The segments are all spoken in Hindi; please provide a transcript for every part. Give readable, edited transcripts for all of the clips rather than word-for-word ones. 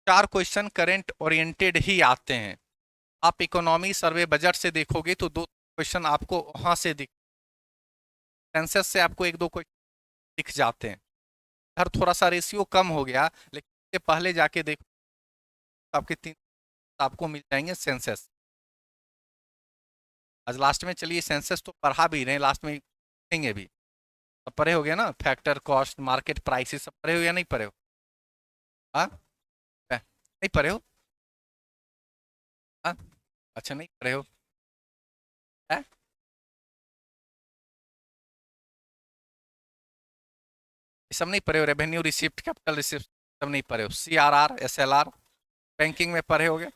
4 क्वेश्चन करंट ओरिएंटेड ही आते हैं। आप इकोनॉमी सर्वे बजट से देखोगे तो 2 क्वेश्चन आपको वहां से दिख, सेंसस से आपको 1-2 क्वेश्चन दिख जाते हैं। हर थोड़ा सा रेशियो कम हो गया, लेकिन इसके पहले जाके देखो तो आपके 3 आपको मिल जाएंगे सेंसस। आज लास्ट में चलिए सेंसस तो पढ़ा भी रहे, लास्ट में देखेंगे भी। सब पढ़े हो गया ना, फैक्टर कॉस्ट मार्केट प्राइसेस सब पढ़े हो या नहीं पढ़े हो? हाँ, नहीं पढ़े हो? हाँ, अच्छा नहीं पढ़े हो? है? ये सब नहीं पढ़े हो? रेवेन्यू रिसिप्ट, कैपिटल रिसिप्ट सब नहीं पढ़े हो? CRR SLR बैंकिंग में पढ़े होगे,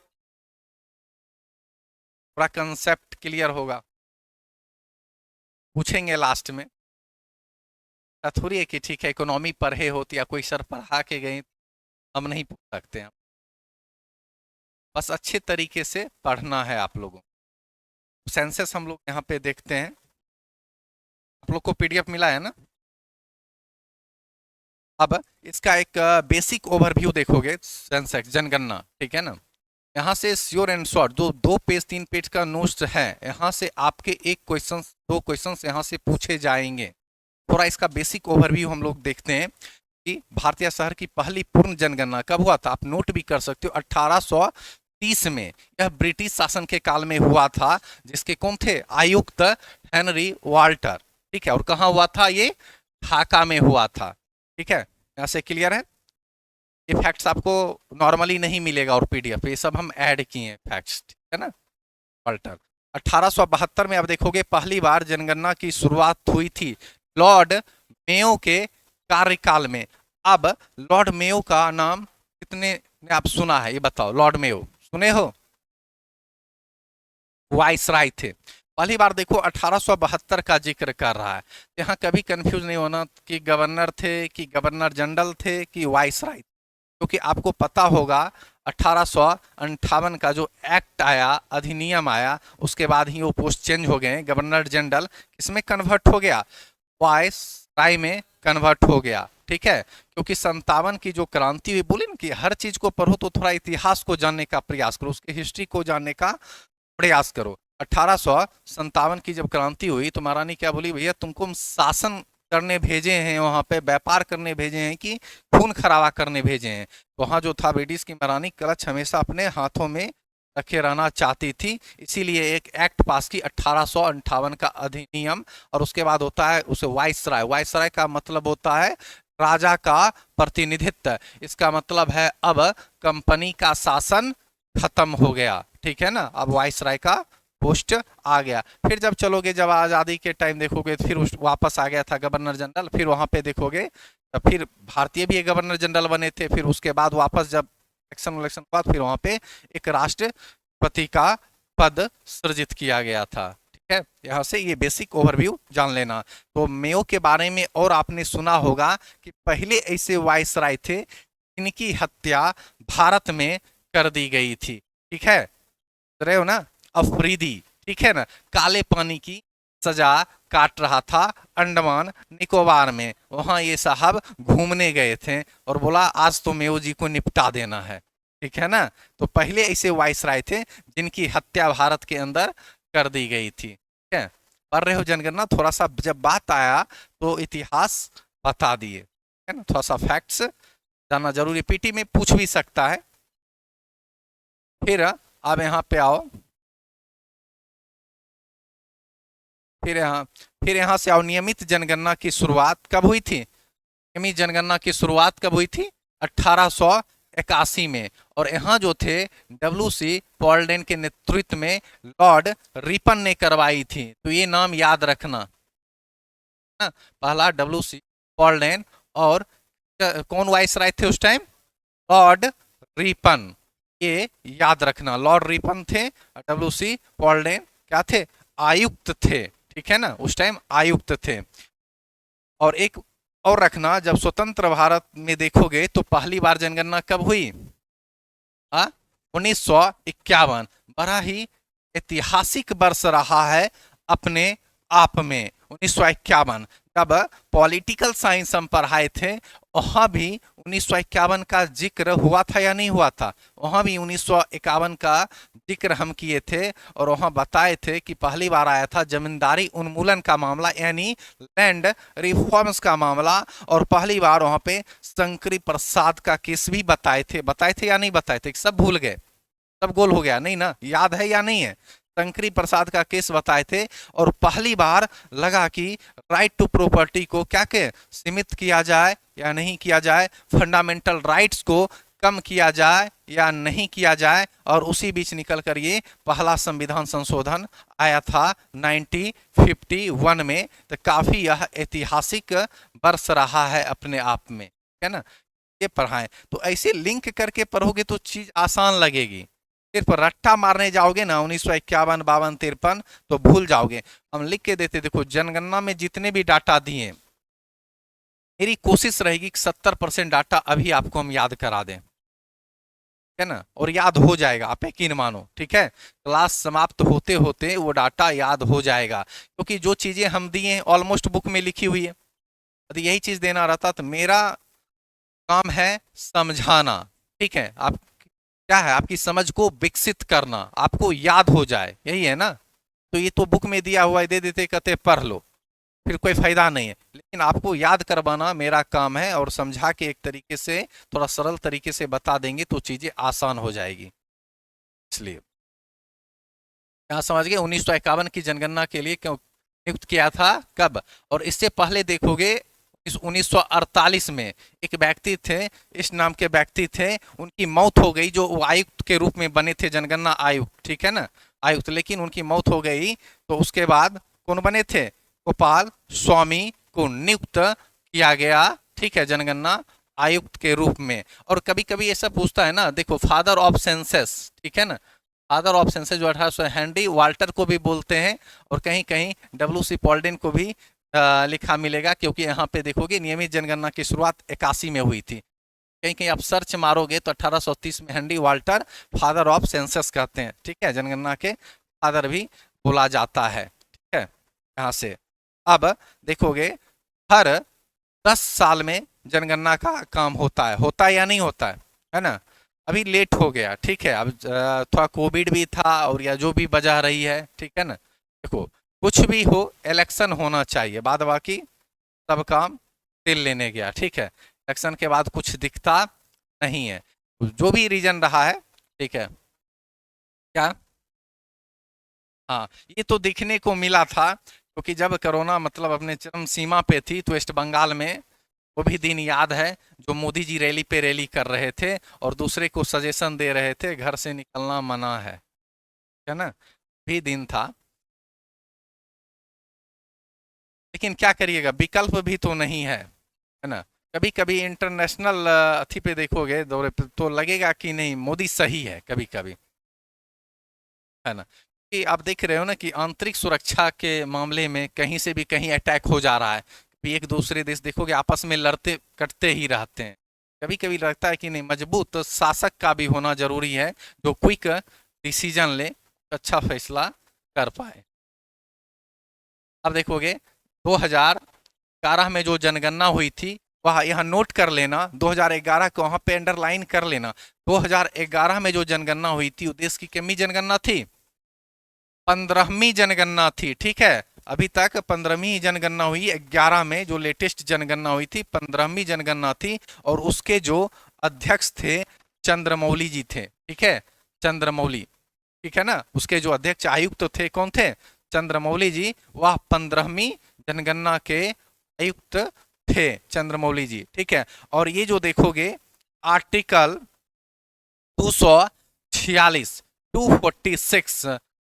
पूरा कंसेप्ट क्लियर होगा। पूछेंगे लास्ट में, ऐसा थोड़ी है कि ठीक है इकोनॉमी पढ़े होती या कोई सर पढ़ा के गए, हम नहीं पूछ सकते हैं। बस अच्छे तरीके से पढ़ना है आप लोगों को। सेंसस हम लोग यहाँ पे देखते हैं, आप लोग को PDF मिला है ना? अब इसका एक बेसिक ओवरव्यू देखोगे, सेंसेक्स जनगणना, ठीक है ना? यहाँ से श्योर एंड शॉर्ट जो 2 पेज 3 पेज का नोट्स है, यहाँ से आपके 1 क्वेश्चन 2 क्वेश्चन यहाँ से पूछे जाएंगे। थोड़ा इसका बेसिक ओवरव्यू हम लोग देखते हैं कि भारतीय शहर की पहली पूर्ण जनगणना कब हुआ था। आप नोट भी कर सकते हो, 1830 में। यह ब्रिटिश शासन के काल में हुआ था, जिसके कौन थे? आयुक्त हेनरी वाल्टर, ठीक है। और कहाँ हुआ था ये? ढाका में हुआ था, ठीक है। यहाँ से क्लियर है? ये फैक्ट्स आपको नॉर्मली नहीं मिलेगा और PDF पे, ये सब हम ऐड किए हैं फैक्ट्स, ठीक है ना। वाल्टर 1872 में, अब देखोगे पहली बार जनगणना की शुरुआत हुई थी लॉर्ड मेयो के कार्यकाल में। अब लॉर्ड मेयो का नाम कितने ने आप सुना है, ये बताओ? लॉर्ड मेयो सुने हो? वाइसराय थे। पहली बार देखो 1872 का जिक्र कर रहा है। यहाँ कभी कंफ्यूज नहीं होना कि गवर्नर थे कि गवर्नर जनरल थे कि वाइसराय, क्योंकि आपको पता होगा 1858 का जो एक्ट आया, अधिनियम आया, उसके बाद ही वो पोस्ट चेंज हो गए। गवर्नर जनरल किसमें कन्वर्ट हो गया? वाइस राय में कन्वर्ट हो गया, ठीक है। क्योंकि 57 की जो क्रांति हुई, बोली ना कि हर चीज को पढ़ो तो थोड़ा इतिहास को जानने का प्रयास करो, उसके हिस्ट्री को जानने का प्रयास करो। 1857 की जब क्रांति हुई तो महारानी क्या बोली? भैया तुमको हम शासन करने भेजे हैं, वहां पे व्यापार करने भेजे हैं कि खून खराबा करने भेजे हैं? वहां जो था ब्रिटिश की महारानी क्लच हमेशा अपने हाथों में रखे रहना चाहती थी, इसीलिए एक एक्ट पास की 1858 का अधिनियम। और उसके बाद होता है उसे वाइसराय। वाइसराय का मतलब होता है राजा का प्रतिनिधित्व। इसका मतलब है अब कंपनी का शासन खत्म हो गया, ठीक है ना। अब वाइसराय का पोस्ट आ गया। फिर जब चलोगे, जब आज़ादी के टाइम देखोगे, फिर वापस आ गया था गवर्नर जनरल। फिर वहां पे देखोगे तब फिर भारतीय भी एक गवर्नर जनरल बने थे। फिर उसके बाद वापस जब इलेक्शन के बाद फिर वहां पे एक राष्ट्रपति का पद सृजित किया गया था, ठीक है। यहाँ से ये बेसिक ओवरव्यू जान लेना। तो मेयो के बारे में और आपने सुना होगा कि पहले ऐसे वाइसराय थे जिनकी हत्या भारत में कर दी गई थी, ठीक है। रहे हो ना? अफरीदी, ठीक है ना, काले पानी की सजा काट रहा था अंडमान निकोबार में। वहां ये साहब घूमने गए थे और बोला आज तो मेयो जी को निपटा देना है, ठीक है ना। तो पहले ऐसे वाइसराय थे जिनकी हत्या भारत के अंदर कर दी गई थी, ठीक है। पढ़ रहे हो जनगणना? थोड़ा सा जब बात आया तो इतिहास बता दिए, है ना। थोड़ा सा फैक्ट्स जानना जरूरी, PT में पूछ भी सकता है। फिर अब यहाँ पे आओ, फिर यहाँ फिर यहाँ से आओ। नियमित जनगणना की शुरुआत कब हुई थी? नियमित जनगणना की शुरुआत कब हुई थी? 1881 में। और यहाँ जो थे WC पॉल्डेन के नेतृत्व में लॉर्ड रिपन ने करवाई थी। तो ये नाम याद रखना ना। पहला WC पॉल्डेन, और कौन वाइसराय थे उस टाइम? Lord Ripon. ये याद रखना, लॉर्ड रिपन थे। WC पॉल्डेन क्या थे? आयुक्त थे, ठीक है ना, उस टाइम आयुक्त थे। और एक और रखना, जब स्वतंत्र भारत में देखोगे तो पहली बार जनगणना कब हुई? 1951। बड़ा ही ऐतिहासिक वर्ष रहा है अपने आप में 1951। जब पॉलिटिकल साइंस हम पढ़ाए थे वहां भी 1951 का जिक्र हुआ था या नहीं हुआ था? वहां भी 1951 का जिक्र हम किए थे और वहां बताए थे कि पहली बार आया था जमींदारी उन्मूलन का मामला, यानी लैंड रिफॉर्म्स का मामला। और पहली बार वहां पे शंकरी प्रसाद का केस भी बताए थे या नहीं बताए थे? सब भूल गए, सब गोल हो गया, नहीं ना? याद है या नहीं है? शंकरी प्रसाद का केस बताए थे और पहली बार लगा कि राइट टू प्रॉपर्टी को क्या के सीमित किया जाए या नहीं किया जाए, फंडामेंटल राइट्स को कम किया जाए या नहीं किया जाए। और उसी बीच निकल कर ये पहला संविधान संशोधन आया था 1951 में। तो काफी यह ऐतिहासिक वर्ष रहा है अपने आप में, है ना? ये पढ़ाएं तो ऐसे लिंक करके पढ़ोगे तो चीज आसान लगेगी। सिर्फ रट्टा मारने जाओगे ना 1951, 52, 53 तो भूल जाओगे। हम लिख के देते, देखो जनगणना में जितने भी डाटा दिए, मेरी कोशिश रहेगी कि 70% डाटा अभी आपको हम याद करा दें, है ना? और याद हो जाएगा, आप यकीन मानो, ठीक है? क्लास समाप्त होते होते वो डाटा याद हो जाएगा, क्योंकि जो चीजें हम दिए ऑलमोस्ट बुक में लिखी हुई है। यदि यही चीज देना रहता तो मेरा काम है समझाना, ठीक है? आप क्या है, आपकी समझ को विकसित करना, आपको याद हो जाए, यही है ना? तो ये तो बुक में दिया हुआ है, दे देते कहते पढ़ लो, फिर कोई फायदा नहीं है। लेकिन आपको याद करवाना मेरा काम है और समझा के एक तरीके से, थोड़ा सरल तरीके से बता देंगे तो चीजें आसान हो जाएगी। इसलिए यहाँ समझ गए 1951 की जनगणना के लिए क्यों नियुक्त किया था, कब? और इससे पहले देखोगे 1948 में एक व्यक्ति थे, इस नाम के व्यक्ति थे, उनकी मौत हो गई, जो आयुक्त के रूप में बने थे, जनगणना आयुक्त, ठीक है ना? आयुक्त, लेकिन उनकी मौत हो गई तो उसके बाद कौन बने थे? गोपाल स्वामी को नियुक्त किया गया, ठीक है, जनगणना आयुक्त के रूप में। और कभी कभी ऐसा पूछता है ना, देखो फादर ऑफ सेंसस, ठीक है ना? फादर ऑफ सेंसस जो 1800 हेनरी वाल्टर को भी बोलते हैं और कहीं कहीं डब्ल्यू.सी. पॉल्डेन को भी लिखा मिलेगा, क्योंकि यहाँ पे देखोगे नियमित जनगणना की शुरुआत 81 में हुई थी। कहीं कहीं आप सर्च मारोगे तो 1830 में Henry Walter father of census कहते हैं, ठीक है? जनगणना के फादर भी बोला जाता है, ठीक है? यहाँ से अब देखोगे हर 10 साल में जनगणना का काम होता है या नहीं होता है ना? अभी लेट हो गया, ठीक है? अब थोड़ा कोविड भी था और या जो भी वजह रही है, ठीक है ना? देखो कुछ भी हो, इलेक्शन होना चाहिए, बाद बाकी सब काम दिल लेने गया, ठीक है? इलेक्शन के बाद कुछ दिखता नहीं है, जो भी रीजन रहा है, ठीक है? क्या? हाँ, ये तो दिखने को मिला था, क्योंकि जब कोरोना मतलब अपने चरम सीमा पे थी तो वेस्ट बंगाल में वो भी दिन याद है जो मोदी जी रैली पे रैली कर रहे थे और दूसरे को सजेशन दे रहे थे घर से निकलना मना है ना? भी दिन था, लेकिन क्या करिएगा, विकल्प भी तो नहीं है ना? कभी कभी इंटरनेशनल अथी पे देखोगे दौरे पे तो लगेगा कि नहीं मोदी सही है, कभी कभी, है ना? कि आप देख रहे हो ना कि आंतरिक सुरक्षा के मामले में कहीं से भी कहीं अटैक हो जा रहा है, भी एक दूसरे देश देखोगे आपस में लड़ते कटते ही रहते हैं। कभी कभी लगता है कि नहीं, मजबूत शासक का भी होना जरूरी है जो क्विक डिसीजन ले, अच्छा फैसला कर पाए। अब देखोगे 2011 में जो जनगणना हुई थी वह यहाँ नोट कर लेना, 2011 को वहां पे अंडरलाइन कर लेना। 2011 में जो जनगणना हुई थी वो देश की कितनी जनगणना थी? 15वीं जनगणना थी, ठीक है? अभी तक 15वीं जनगणना हुई, 11 में जो लेटेस्ट जनगणना हुई थी 15वीं जनगणना थी। और उसके जो अध्यक्ष थे चंद्रमौली जी थे, ठीक है? चंद्रमौली, ठीक है ना? उसके जो अध्यक्ष आयुक्त थे कौन थे? चंद्रमौली जी, वह 15वीं जनगणना के आयुक्त थे चंद्रमौली जी, ठीक है? और ये जो देखोगे आर्टिकल 246 246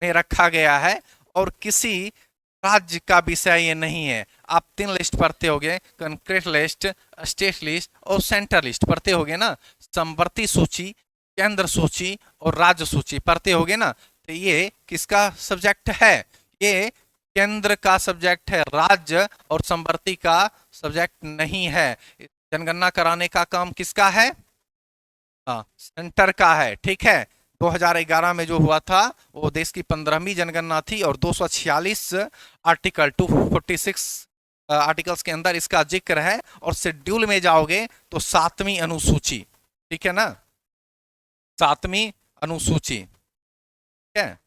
में रखा गया है और किसी राज्य का विषय ये नहीं है। आप 3 लिस्ट पढ़ते होगे, कंक्रीट लिस्ट, स्टेट लिस्ट और सेंटर लिस्ट पढ़ते होगे ना? समवर्ती सूची, केंद्र सूची और राज्य सूची पढ़ते होगे ना? तो ये किसका सब्जेक्ट है? ये केंद्र का सब्जेक्ट है, राज्य और समवर्ती का सब्जेक्ट नहीं है। जनगणना कराने का काम किसका है? हाँ, सेंटर का है, ठीक है? 2011 में जो हुआ था वो देश की 15वीं जनगणना थी और 246 आर्टिकल 246 आर्टिकल्स के अंदर इसका जिक्र है, और शेड्यूल में जाओगे तो 7वीं अनुसूची, ठीक है ना, 7वीं अनुसूची, ठीक है,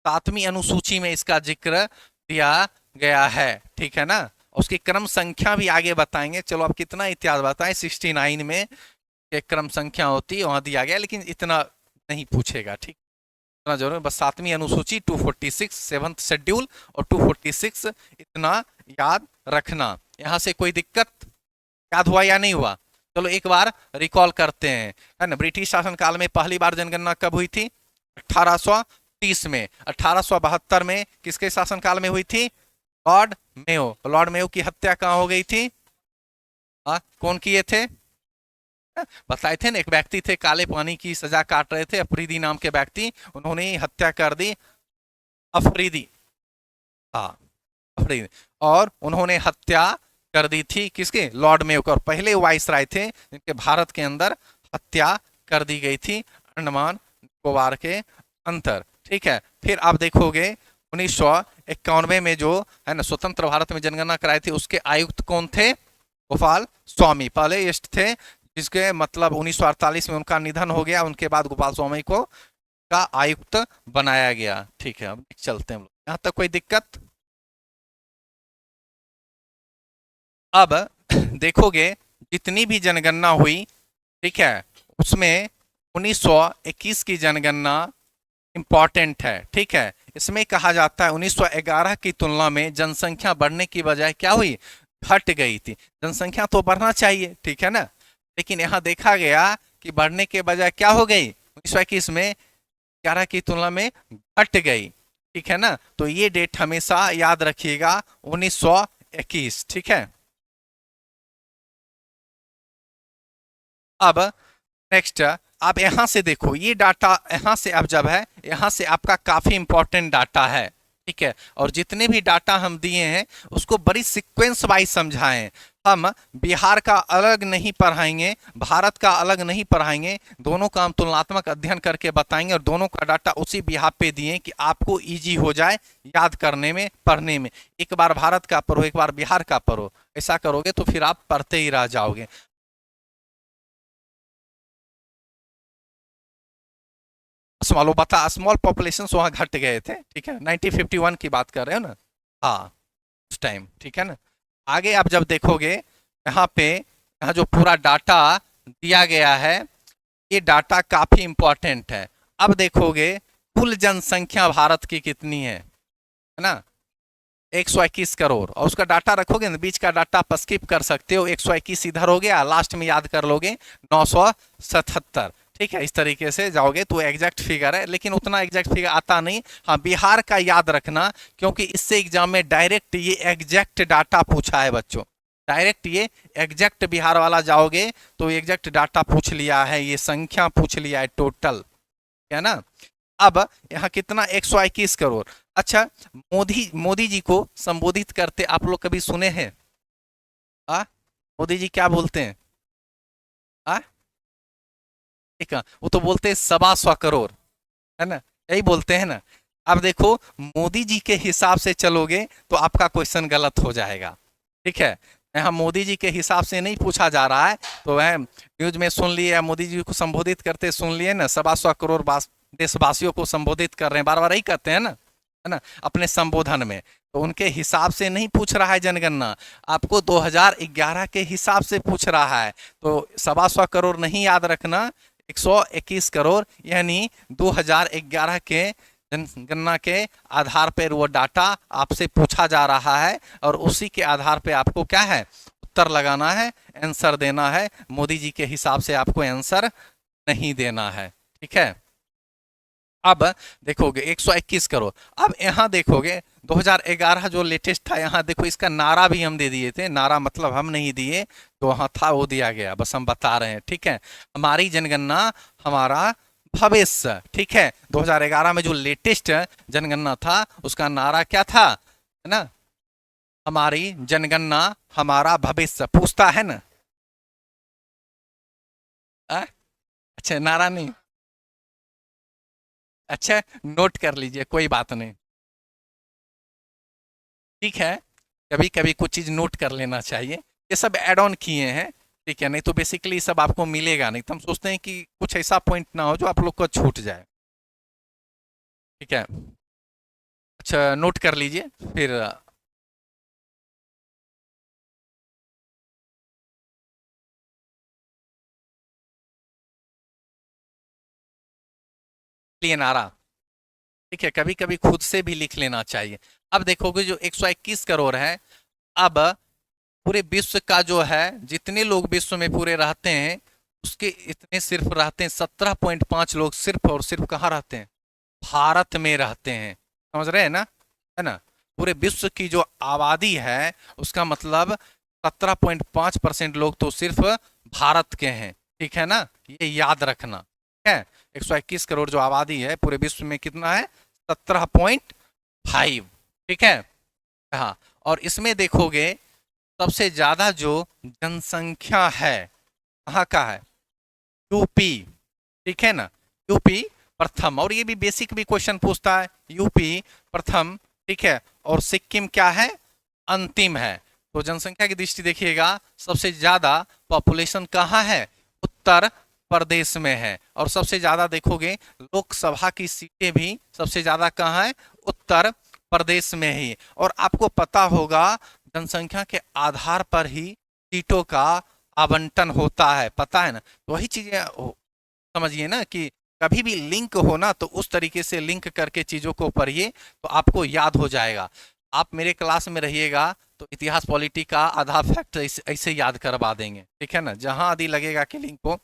7वीं अनुसूची में इसका जिक्र दिया गया है, ठीक है ना। उसकी क्रम संख्या भी आगे बताएंगे। चलो अब कितना इतिहास बताएं, 69 में एक क्रम संख्या होती है वहां दिया गया, लेकिन इतना नहीं पूछेगा, ठीक, इतना जरूर है। बस 7वीं अनुसूची 246 7th शेड्यूल और 246 इतना याद रखना। यहां से कोई दिक्कत, याद हुआ या नहीं हुआ? चलो एक बार रिकॉल करते हैं, है ना। ब्रिटिश शासनकाल में पहली बार जनगणना कब हुई थी? 1830 में। 1872 में किसके शासनकाल में हुई थी? Lord Mayo. लॉर्ड मेयो की हत्या कहाँ हो गई थी? कौन किए थे? बताए थे ना, एक व्यक्ति थे काले पानी की सजा काट रहे थे, अफरीदी नाम के व्यक्ति, उन्होंने हत्या कर दी। अफरीदी, हाँ अफरीदी, और उन्होंने हत्या कर दी थी किसके? लॉर्ड मेयो को। और पहले वाइसराय थे जिनके भारत के अंदर हत्या कर दी गई थी अंडमान निकोबार के अंतर, ठीक है। फिर आप देखोगे 1991 में जो है ना स्वतंत्र भारत में जनगणना कराई थी, उसके आयुक्त कौन थे? गोपाल स्वामी पहले यस्ट थे, जिसके मतलब 1948 में उनका निधन हो गया। उनके बाद गोपाल स्वामी को का आयुक्त बनाया गया, ठीक है। अब चलते हैं हम लोग, यहां तक कोई दिक्कत? अब देखोगे जितनी भी जनगणना हुई, ठीक है, उसमें 1921 की जनगणना इंपॉर्टेंट है, ठीक है। इसमें कहा जाता है 1911 की तुलना में जनसंख्या बढ़ने की बजाय क्या हुई? घट गई थी। जनसंख्या तो बढ़ना चाहिए, ठीक है ना, लेकिन यहां देखा गया कि बढ़ने के बजाय क्या हो गई? 1921 में 11 की तुलना में घट गई, ठीक है ना। तो ये डेट हमेशा याद रखिएगा, 1921, ठीक है। अब नेक्स्ट आप यहां से देखो, ये डाटा यहां से अब जब है, यहां से आपका काफी इंपॉर्टेंट डाटा है, ठीक है। और जितने भी डाटा हम दिए हैं उसको बड़ी सीक्वेंस वाइज समझाएं। हम बिहार का अलग नहीं पढ़ाएंगे, भारत का अलग नहीं पढ़ाएंगे, दोनों का हम तुलनात्मक अध्ययन करके बताएंगे, और दोनों का डाटा उसी बिहार पे दिए कि आपको इजी हो जाए याद करने में, पढ़ने में। एक बार भारत का पढ़ो, एक बार बिहार का पढ़ो, ऐसा करोगे तो फिर आप पढ़ते ही रह जाओगे। स्मॉल बता, स्मॉल पॉपुलेशन वहां घट गए थे, ठीक है, 1951 की बात कर रहे हो ना, हाँ उस टाइम, ठीक है ना। आगे आप जब देखोगे यहाँ पे, यहाँ जो पूरा डाटा दिया गया है, ये डाटा काफी इंपॉर्टेंट है। अब देखोगे कुल जनसंख्या भारत की कितनी है ना? 121 करोड़, और उसका डाटा रखोगे ना, बीच का डाटा आप स्किप कर सकते हो, 121 इधर हो गया, लास्ट में याद कर लोगे 977, ठीक है। इस तरीके से जाओगे तो एग्जैक्ट फिगर है, लेकिन उतना एग्जैक्ट फिगर आता नहीं। हाँ बिहार का याद रखना, क्योंकि इससे एग्जाम में डायरेक्ट ये एग्जैक्ट डाटा पूछा है बच्चों, डायरेक्ट ये एग्जैक्ट बिहार वाला जाओगे तो एग्जैक्ट डाटा पूछ लिया है, ये संख्या पूछ लिया है टोटल, है ना। अब यहाँ कितना? 121 करोड़। अच्छा, मोदी मोदी जी को संबोधित करते आप लोग कभी सुने हैं? आ मोदी जी क्या बोलते हैं? आ ठीक है, वो तो बोलते हैं 125 करोड़, है ना, यही बोलते हैं ना। अब देखो मोदी जी के हिसाब से चलोगे तो आपका क्वेश्चन गलत हो जाएगा, ठीक है। यहाँ मोदी जी के हिसाब से नहीं पूछा जा रहा है, तो वह न्यूज में सुन लिए, मोदी जी को संबोधित करते सुन लिए ना, 125 करोड़ देशवासियों को संबोधित कर रहे हैं, बार बार यही कहते हैं ना, है ना, अपने संबोधन में। तो उनके हिसाब से नहीं पूछ रहा है जनगणना, आपको 2011 के हिसाब से पूछ रहा है। तो 125 करोड़ नहीं याद रखना, 121 करोड़, यानी 2011 के जनगणना के आधार पर वो डाटा आपसे पूछा जा रहा है, और उसी के आधार पे आपको क्या है? उत्तर लगाना है, आंसर देना है। मोदी जी के हिसाब से आपको आंसर नहीं देना है, ठीक है। अब देखोगे 121 करोड़। अब यहाँ देखोगे 2011 जो लेटेस्ट था, यहाँ देखो इसका नारा भी हम दे दिए थे, नारा मतलब हम नहीं दिए, तो वहाँ था वो दिया गया, बस हम बता रहे हैं, ठीक है। हमारी जनगणना हमारा भविष्य, ठीक है। 2011 में जो लेटेस्ट जनगणना था उसका नारा क्या था, है ना? हमारी जनगणना हमारा भविष्य, पूछता है ना? आ? अच्छा नारा नहीं, अच्छा नोट कर लीजिए, कोई बात नहीं, ठीक है। कभी कभी कुछ चीज़ नोट कर लेना चाहिए। ये सब एड ऑन किए हैं, ठीक है, नहीं तो बेसिकली सब आपको मिलेगा नहीं। तो हम सोचते हैं कि कुछ ऐसा पॉइंट ना हो जो आप लोग को छूट जाए, ठीक है। अच्छा, नोट कर लीजिए फिर। लिए नारा, ठीक है, कभी कभी खुद से भी लिख लेना चाहिए। अब देखोगे जो 121 करोड़ है, अब पूरे विश्व का जो है, जितने लोग विश्व में पूरे रहते हैं उसके इतने सिर्फ रहते हैं 17.5 लोग, सिर्फ और सिर्फ कहाँ रहते हैं, भारत में रहते हैं। समझ रहे हैं ना, है ना। पूरे विश्व की जो आबादी है उसका मतलब 17.5% लोग तो सिर्फ भारत के हैं, ठीक है ना, ये याद रखना, ठीक है। 121 करोड़ जो आबादी है पूरे विश्व में कितना है, 17.5, ठीक है। हाँ, और इसमें देखोगे सबसे ज्यादा जो जनसंख्या है कहाँ का है, यूपी, ठीक है ना, यूपी प्रथम। और ये भी बेसिक भी क्वेश्चन पूछता है, यूपी प्रथम, ठीक है, और सिक्किम क्या है, अंतिम है। तो जनसंख्या की दृष्टि देखिएगा सबसे ज्यादा पॉपुलेशन कहाँ है, उत्तर प्रदेश में है। और सबसे ज्यादा देखोगे लोकसभा की सीटें भी सबसे ज्यादा कहाँ है, उत्तर प्रदेश में ही। और आपको पता होगा जनसंख्या के आधार पर ही सीटों का आवंटन होता है, पता है ना। तो वही चीजें समझिए ना कि कभी भी लिंक हो ना तो उस तरीके से लिंक करके चीजों को पढ़िए तो आपको याद हो जाएगा। आप मेरे क्लास में रहिएगा तो इतिहास पॉलिटी का आधा फैक्ट ऐसे ऐसे याद करवा देंगे, ठीक है ना। जहां आदि लगेगा कि लिंक को,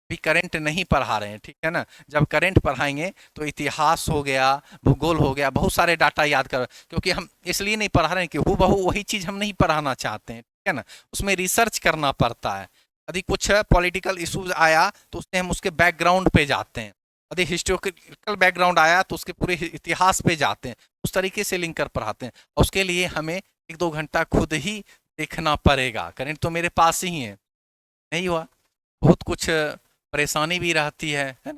भी करंट नहीं पढ़ा रहे हैं, ठीक है ना। जब करंट पढ़ाएंगे तो इतिहास हो गया, भूगोल हो गया, बहुत सारे डाटा याद कर, क्योंकि हम इसलिए नहीं पढ़ा रहे हैं कि हूबहू वही चीज हम नहीं पढ़ाना चाहते हैं, ठीक है ना। उसमें रिसर्च करना पड़ता है। यदि कुछ पॉलिटिकल इश्यूज आया तो उससे हम उसके बैकग्राउंड पे जाते हैं, यदि हिस्टोरिकल बैकग्राउंड आया तो उसके पूरे इतिहास पे जाते हैं, उस तरीके से लिंक कर पढ़ाते हैं। और उसके लिए हमें 1-2 घंटा खुद ही देखना पड़ेगा। करंट तो मेरे पास ही है, नहीं हुआ, बहुत कुछ परेशानी भी रहती है ना।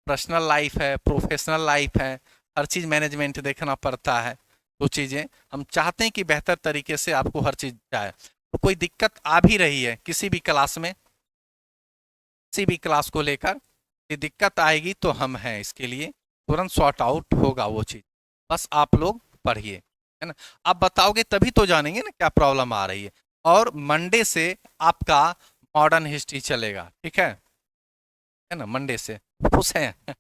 पर्सनल लाइफ है, प्रोफेशनल लाइफ है, हर चीज़ मैनेजमेंट देखना पड़ता है। तो चीज़ें हम चाहते हैं कि बेहतर तरीके से आपको हर चीज़ जाए। तो कोई दिक्कत आ भी रही है किसी भी क्लास में, किसी भी क्लास को लेकर ये दिक्कत आएगी तो हम हैं इसके लिए, तुरंत सॉर्ट आउट होगा वो चीज़। बस आप लोग पढ़िए, है ना। आप बताओगे तभी तो जानेंगे ना क्या प्रॉब्लम आ रही है। और मंडे से आपका मॉडर्न हिस्ट्री चलेगा, ठीक है ना, मंडे से खुश हैं।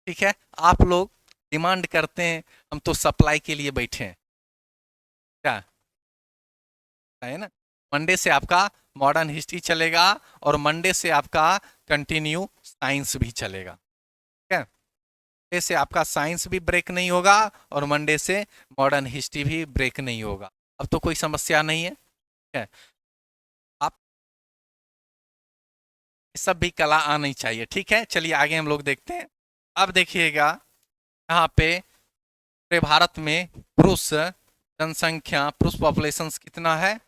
ठीक है, आप लोग डिमांड करते हैं, हम तो सप्लाई के लिए बैठे हैं, क्या है ना। मंडे से आपका मॉडर्न हिस्ट्री चलेगा और मंडे से आपका कंटिन्यू साइंस भी चलेगा, ठीक है। मंडे से आपका साइंस भी ब्रेक नहीं होगा और मंडे से मॉडर्न हिस्ट्री भी ब्रेक नहीं होगा। अब तो कोई समस्या नहीं है, ठीक है। आप सब भी कला आनी चाहिए, ठीक है। चलिए आगे हम लोग देखते हैं। अब देखिएगा यहाँ पे पूरे भारत में पुरुष जनसंख्या, पुरुष पॉपुलेशन कितना है,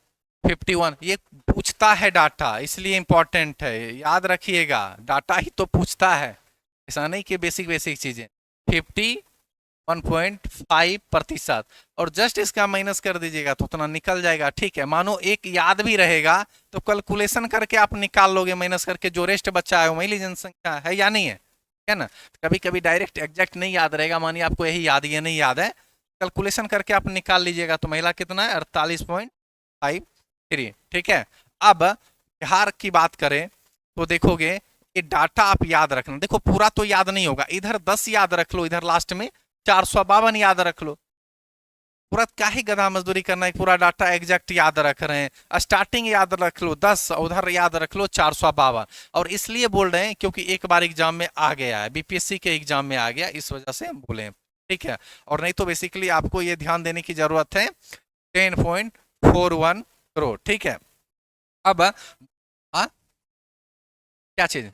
51। ये पूछता है डाटा, इसलिए इंपॉर्टेंट है, याद रखिएगा, डाटा ही तो पूछता है, ऐसा नहीं कि बेसिक बेसिक चीजें। 51.5%, और जस्ट इसका माइनस कर दीजिएगा तो उतना निकल जाएगा, ठीक है। मानो एक याद भी रहेगा तो कैलकुलेशन करके आप निकाल लोगे, माइनस करके जो रेस्ट बच्चा है वही जनसंख्या है या नहीं है ना। कभी कभी डायरेक्ट एग्जैक्ट नहीं याद रहेगा, मानिए आपको यही याद, ये नहीं याद है, कैलकुलेशन करके आप निकाल लीजिएगा तो महिला कितना है, 48.53, ठीक है। अब बिहार की बात करें तो देखोगे ये डाटा आप याद रखना, देखो पूरा तो याद नहीं होगा, इधर 10 याद रख लो, इधर लास्ट में 452 याद रख लो। पूरा क्या ही गधा मजदूरी करना है, पूरा डाटा एग्जैक्ट याद रख रहे हैं। स्टार्टिंग याद रख लो 10, उधर याद रख लो 452। और इसलिए बोल रहे हैं क्योंकि एक बार एग्जाम में आ गया है, बीपीएससी के एग्जाम में आ गया, इस वजह से हम बोले, ठीक है। और नहीं तो बेसिकली आपको ये ध्यान देने की जरूरत है, 10.41 करोड़, ठीक है। अब क्या चीज,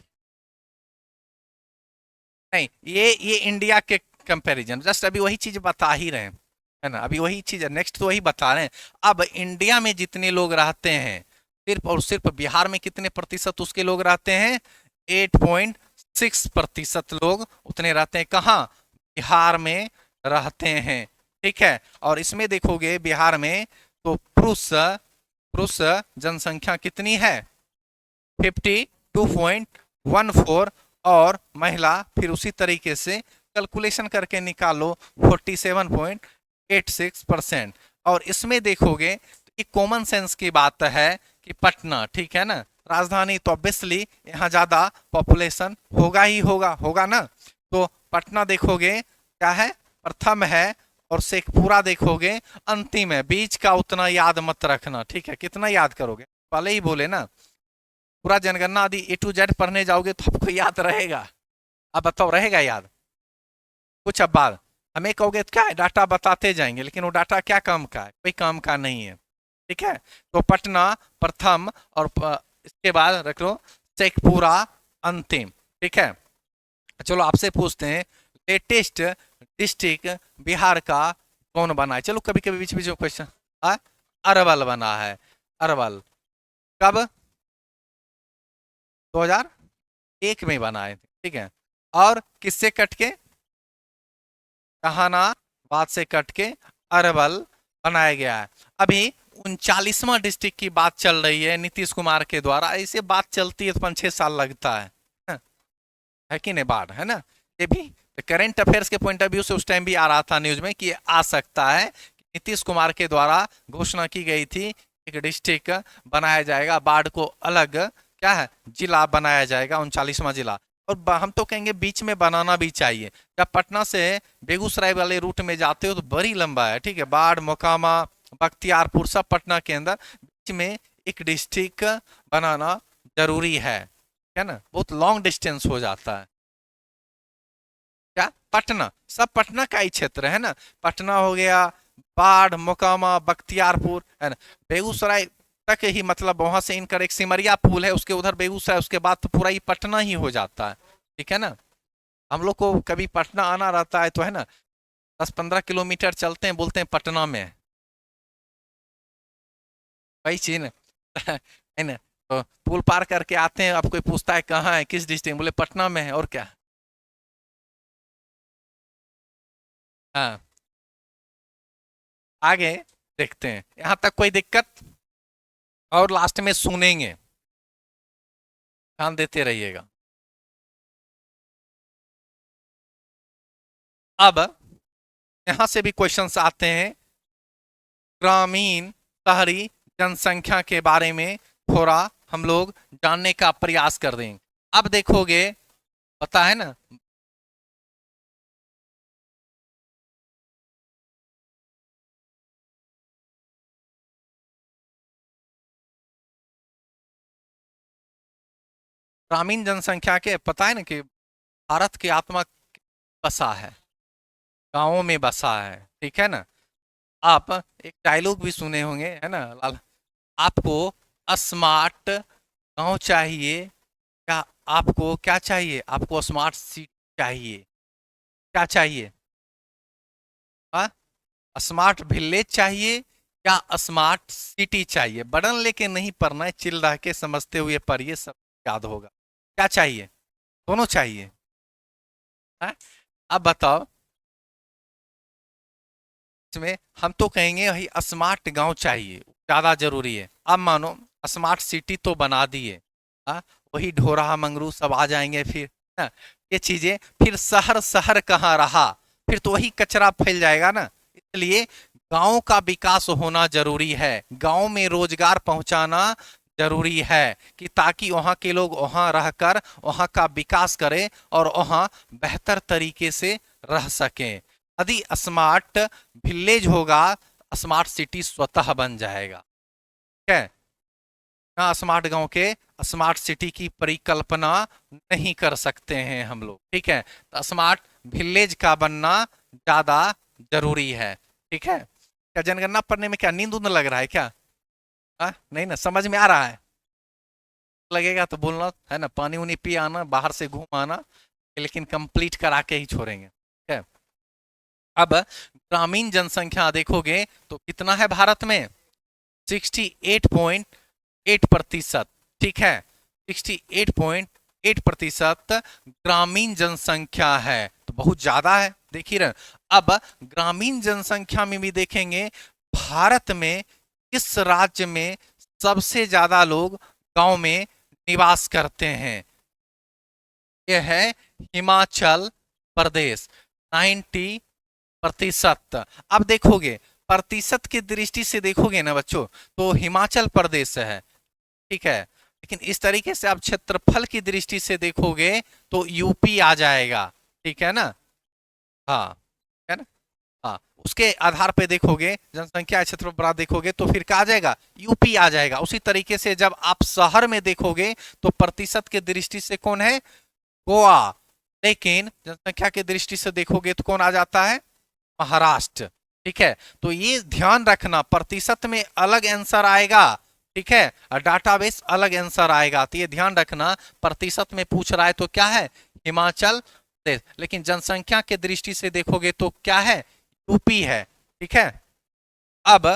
नहीं ये इंडिया के कंपैरिजन, जस्ट अभी वही चीज बता ही रहे हैं, है ना, अभी वही चीज है, नेक्स्ट तो वही बता रहे हैं। अब इंडिया में जितने लोग रहते हैं, सिर्फ और सिर्फ बिहार में कितने प्रतिशत उसके लोग रहते हैं, 8.6% लोग उतने रहते हैं, कहाँ, बिहार में रहते हैं, ठीक है। और इसमें देखोगे बिहार में तो पुरुष पुरुष जनसंख्या कितनी है 52.14 और महिला फिर उसी तरीके से कैलकुलेशन करके निकालो 47.86%। और इसमें देखोगे तो ये कॉमन सेंस की बात है कि पटना, ठीक है ना, राजधानी, तो ऑब्वियसली यहाँ ज्यादा पॉपुलेशन होगा ही होगा ना। तो पटना देखोगे क्या है, प्रथम है, और शेखपुरा देखोगे अंतिम है। बीच का उतना याद मत रखना, ठीक है, कितना याद करोगे, पहले ही बोले ना, पूरा जनगणना आदि A to Z पढ़ने जाओगे तो आपको याद रहेगा। अब बताओ रहेगा याद कुछ? अब बाद हमें कहोगे तो क्या है, डाटा बताते जाएंगे, लेकिन वो डाटा क्या काम का है, कोई काम का नहीं है, ठीक है। तो पटना प्रथम और इसके बाद रख लो शेखपुरा अंतिम, ठीक है। चलो आपसे पूछते हैं लेटेस्ट डिस्ट्रिक्ट बिहार का कौन बना है? चलो कभी कभी बीच बीच में क्वेश्चन, अरवल बना है, अरवल कब 2001 में बना है, ठीक है। और किससे कट के, जहानाबाद से कट के अरवल बनाया गया है। अभी 39वां डिस्ट्रिक्ट की बात चल रही है नीतीश कुमार के द्वारा। ऐसे बात चलती है तो 5-6 साल लगता है कि नहीं, बाढ़ है ना। ये भी करंट अफेयर्स के पॉइंट ऑफ व्यू से उस टाइम भी आ रहा था न्यूज में कि आ सकता है कि नीतीश कुमार के द्वारा घोषणा की गई थी एक डिस्ट्रिक्ट बनाया जाएगा, बाढ़ को अलग क्या है जिला बनाया जाएगा, 39वां जिला। और हम तो कहेंगे बीच में बनाना भी चाहिए। जब पटना से बेगूसराय वाले रूट में जाते हो तो बड़ी लंबा है, ठीक है, बाढ़, मोकामा, बख्तियारपुर सब पटना के अंदर, बीच में एक डिस्ट्रिक्ट बनाना जरूरी है ना, बहुत लॉन्ग डिस्टेंस हो जाता है। क्या पटना, सब पटना का ही क्षेत्र है ना, पटना हो गया, बाढ़, मोकामा, बख्तियारपुर, है ना, बेगूसराय तक ही, मतलब वहां से इनका एक सिमरिया पुल है, उसके उधर बेगूसराय, उसके बाद तो पूरा ही पटना ही हो जाता है, ठीक है ना। हम लोग को कभी पटना आना रहता है तो है ना 10-15 किलोमीटर चलते हैं, बोलते हैं पटना में है, वही चीज ना है ना। तो पुल पार करके आते हैं, अब कोई पूछता है कहाँ है, किस डिस्ट्रिक्ट, बोले पटना में है, और क्या। हाँ, आगे देखते हैं, यहाँ तक कोई दिक्कत? और लास्ट में सुनेंगे, ध्यान देते रहिएगा। अब यहां से भी क्वेश्चंस आते हैं, ग्रामीण शहरी जनसंख्या के बारे में थोड़ा हम लोग जानने का प्रयास कर देंगे। अब देखोगे, पता है ना, ग्रामीण जनसंख्या के पता है ना कि भारत की आत्मा बसा है, गांवों में बसा है, ठीक है ना। आप एक डायलॉग भी सुने होंगे, है ना, आपको स्मार्ट गांव चाहिए, क्या आपको क्या चाहिए, आपको स्मार्ट सिटी चाहिए, क्या चाहिए, हाँ, स्मार्ट विलेज चाहिए या स्मार्ट सिटी चाहिए? बटन लेके नहीं पढ़ना है, चिल रह के समझते हुए पढ़िए, सब याद होगा। क्या चाहिए? दोनों चाहिए, हाँ? अब बताओ, इसमें हम तो कहेंगे भाई स्मार्ट गांव चाहिए, ज्यादा जरूरी है। अब मानो स्मार्ट सिटी तो बना दिए, हाँ, वही ढोरा मंगरू सब आ जाएंगे फिर, हाँ, ये चीजें फिर शहर शहर कहाँ रहा, फिर तो वही कचरा फैल जाएगा ना। इसलिए गांव का विकास होना जरूरी है, गांव में रोजगार पहुंचाना जरूरी है, कि ताकि वहां के लोग वहां रहकर वहां का विकास करें और वहां बेहतर तरीके से रह सकें। यदि स्मार्ट विलेज होगा, स्मार्ट सिटी स्वतः बन जाएगा, ठीक है ना। स्मार्ट गांव के स्मार्ट सिटी की परिकल्पना नहीं कर सकते हैं हम लोग, ठीक है। तो स्मार्ट विलेज का बनना ज्यादा जरूरी है, ठीक है। क्या जनगणना पढ़ने में क्या नींद उन्द लग रहा है क्या? नहीं ना, समझ में आ रहा है? लगेगा तो बोलना, है ना, पानी उनी पी आना, बाहर से घूम आना, लेकिन कंप्लीट करा के ही छोड़ेंगे, ठीक है। अब ग्रामीण जनसंख्या देखोगे तो कितना है भारत में, 68.8%, ठीक है, 68.8% ग्रामीण जनसंख्या है, तो बहुत ज्यादा है, देख ही रहे। अब ग्रामीण जनसंख्या में भी देखेंगे भारत में किस राज्य में सबसे ज्यादा लोग गांव में निवास करते हैं? यह है हिमाचल प्रदेश, 90%। अब देखोगे प्रतिशत की दृष्टि से देखोगे ना बच्चों, तो हिमाचल प्रदेश है, ठीक है। लेकिन इस तरीके से आप क्षेत्रफल की दृष्टि से देखोगे तो यूपी आ जाएगा, ठीक है ना। हाँ, है ना। हाँ, उसके आधार पे देखोगे, जनसंख्या क्षेत्र बड़ा देखोगे तो फिर क्या आ जाएगा? यूपी आ जाएगा। उसी तरीके से जब आप शहर में देखोगे तो प्रतिशत के दृष्टि से कौन है? गोवा। लेकिन जनसंख्या की दृष्टि से देखोगे तो कौन आ जाता है? महाराष्ट्र, ठीक है। तो ये ध्यान रखना, प्रतिशत में अलग आंसर आएगा, ठीक है, और डाटाबेस अलग आंसर आएगा, तो ये ध्यान रखना। प्रतिशत में पूछ रहा है तो क्या है? हिमाचल प्रदेश। लेकिन जनसंख्या के दृष्टि से देखोगे तो क्या है? यूपी है, ठीक है। अब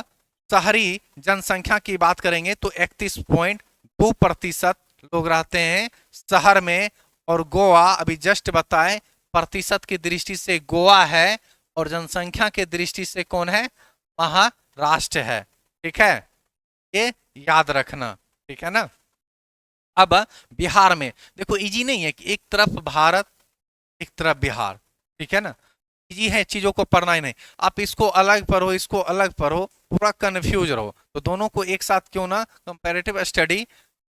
शहरी जनसंख्या की बात करेंगे तो 31.2% लोग रहते हैं शहर में। और गोवा अभी जस्ट बताए, प्रतिशत की दृष्टि से गोवा है, और जनसंख्या के दृष्टि से कौन है? महाराष्ट्र है, ठीक है। ये याद रखना, ठीक है ना। अब बिहार में देखो, इजी नहीं है कि एक तरफ भारत एक तरफ बिहार, ठीक है ना। इजी है, चीजों को पढ़ना ही नहीं। आप इसको अलग पढ़ो, इसको अलग पढ़ो, पूरा कंफ्यूज रहो, तो दोनों को एक साथ क्यों ना कंपैरेटिव स्टडी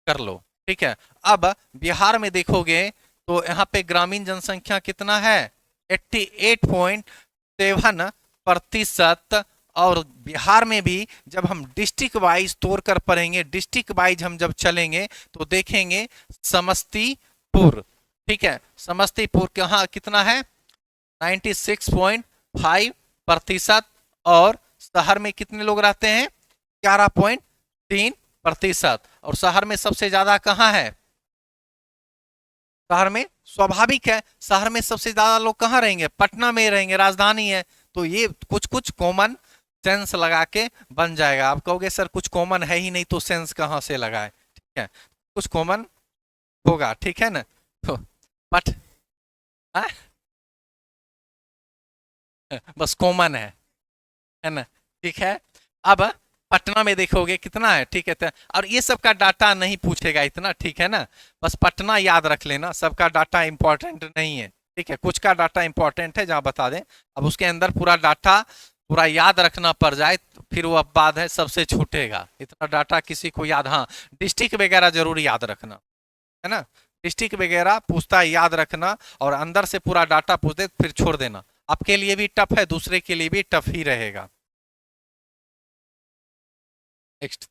कर लो, ठीक है। अब बिहार में देखोगे तो यहाँ पे ग्रामीण जनसंख्या कितना है? 88.7%। और बिहार में भी जब हम डिस्ट्रिक्ट वाइज तोड़ कर पढ़ेंगे, डिस्ट्रिक्ट वाइज हम जब चलेंगे तो देखेंगे समस्तीपुर, ठीक है। समस्तीपुर कहाँ कितना है? 96.5%। और शहर में कितने लोग रहते हैं? 11.3%। और शहर में सबसे ज्यादा कहाँ है? शहर में स्वाभाविक है, शहर में सबसे ज्यादा लोग कहाँ रहेंगे? पटना में रहेंगे, राजधानी है। तो ये कुछ कुछ कॉमन सेंस लगा के बन जाएगा। आप कहोगे सर कुछ कॉमन है ही नहीं तो सेंस कहाँ से लगाए, ठीक है। कुछ कॉमन होगा, ठीक है ना। तो बट बस कॉमन है ना, ठीक है। अब पटना में देखोगे कितना है, ठीक है। और ये सब का डाटा नहीं पूछेगा इतना, ठीक है ना। बस पटना याद रख लेना, सबका डाटा इंपॉर्टेंट नहीं है, ठीक है। कुछ का डाटा इंपॉर्टेंट है, जहाँ बता दें। अब उसके अंदर पूरा डाटा पूरा याद रखना पड़ जाए तो फिर वो अब बात है, सबसे छूटेगा। इतना डाटा किसी को याद, हाँ डिस्ट्रिक्ट वगैरह जरूर याद रखना, है ना। डिस्ट्रिक्ट वगैरह पूछता है, याद रखना। और अंदर से पूरा डाटा पूछ दे फिर छोड़ देना। आपके लिए भी टफ है, दूसरे के लिए भी टफ ही रहेगा। नेक्स्ट,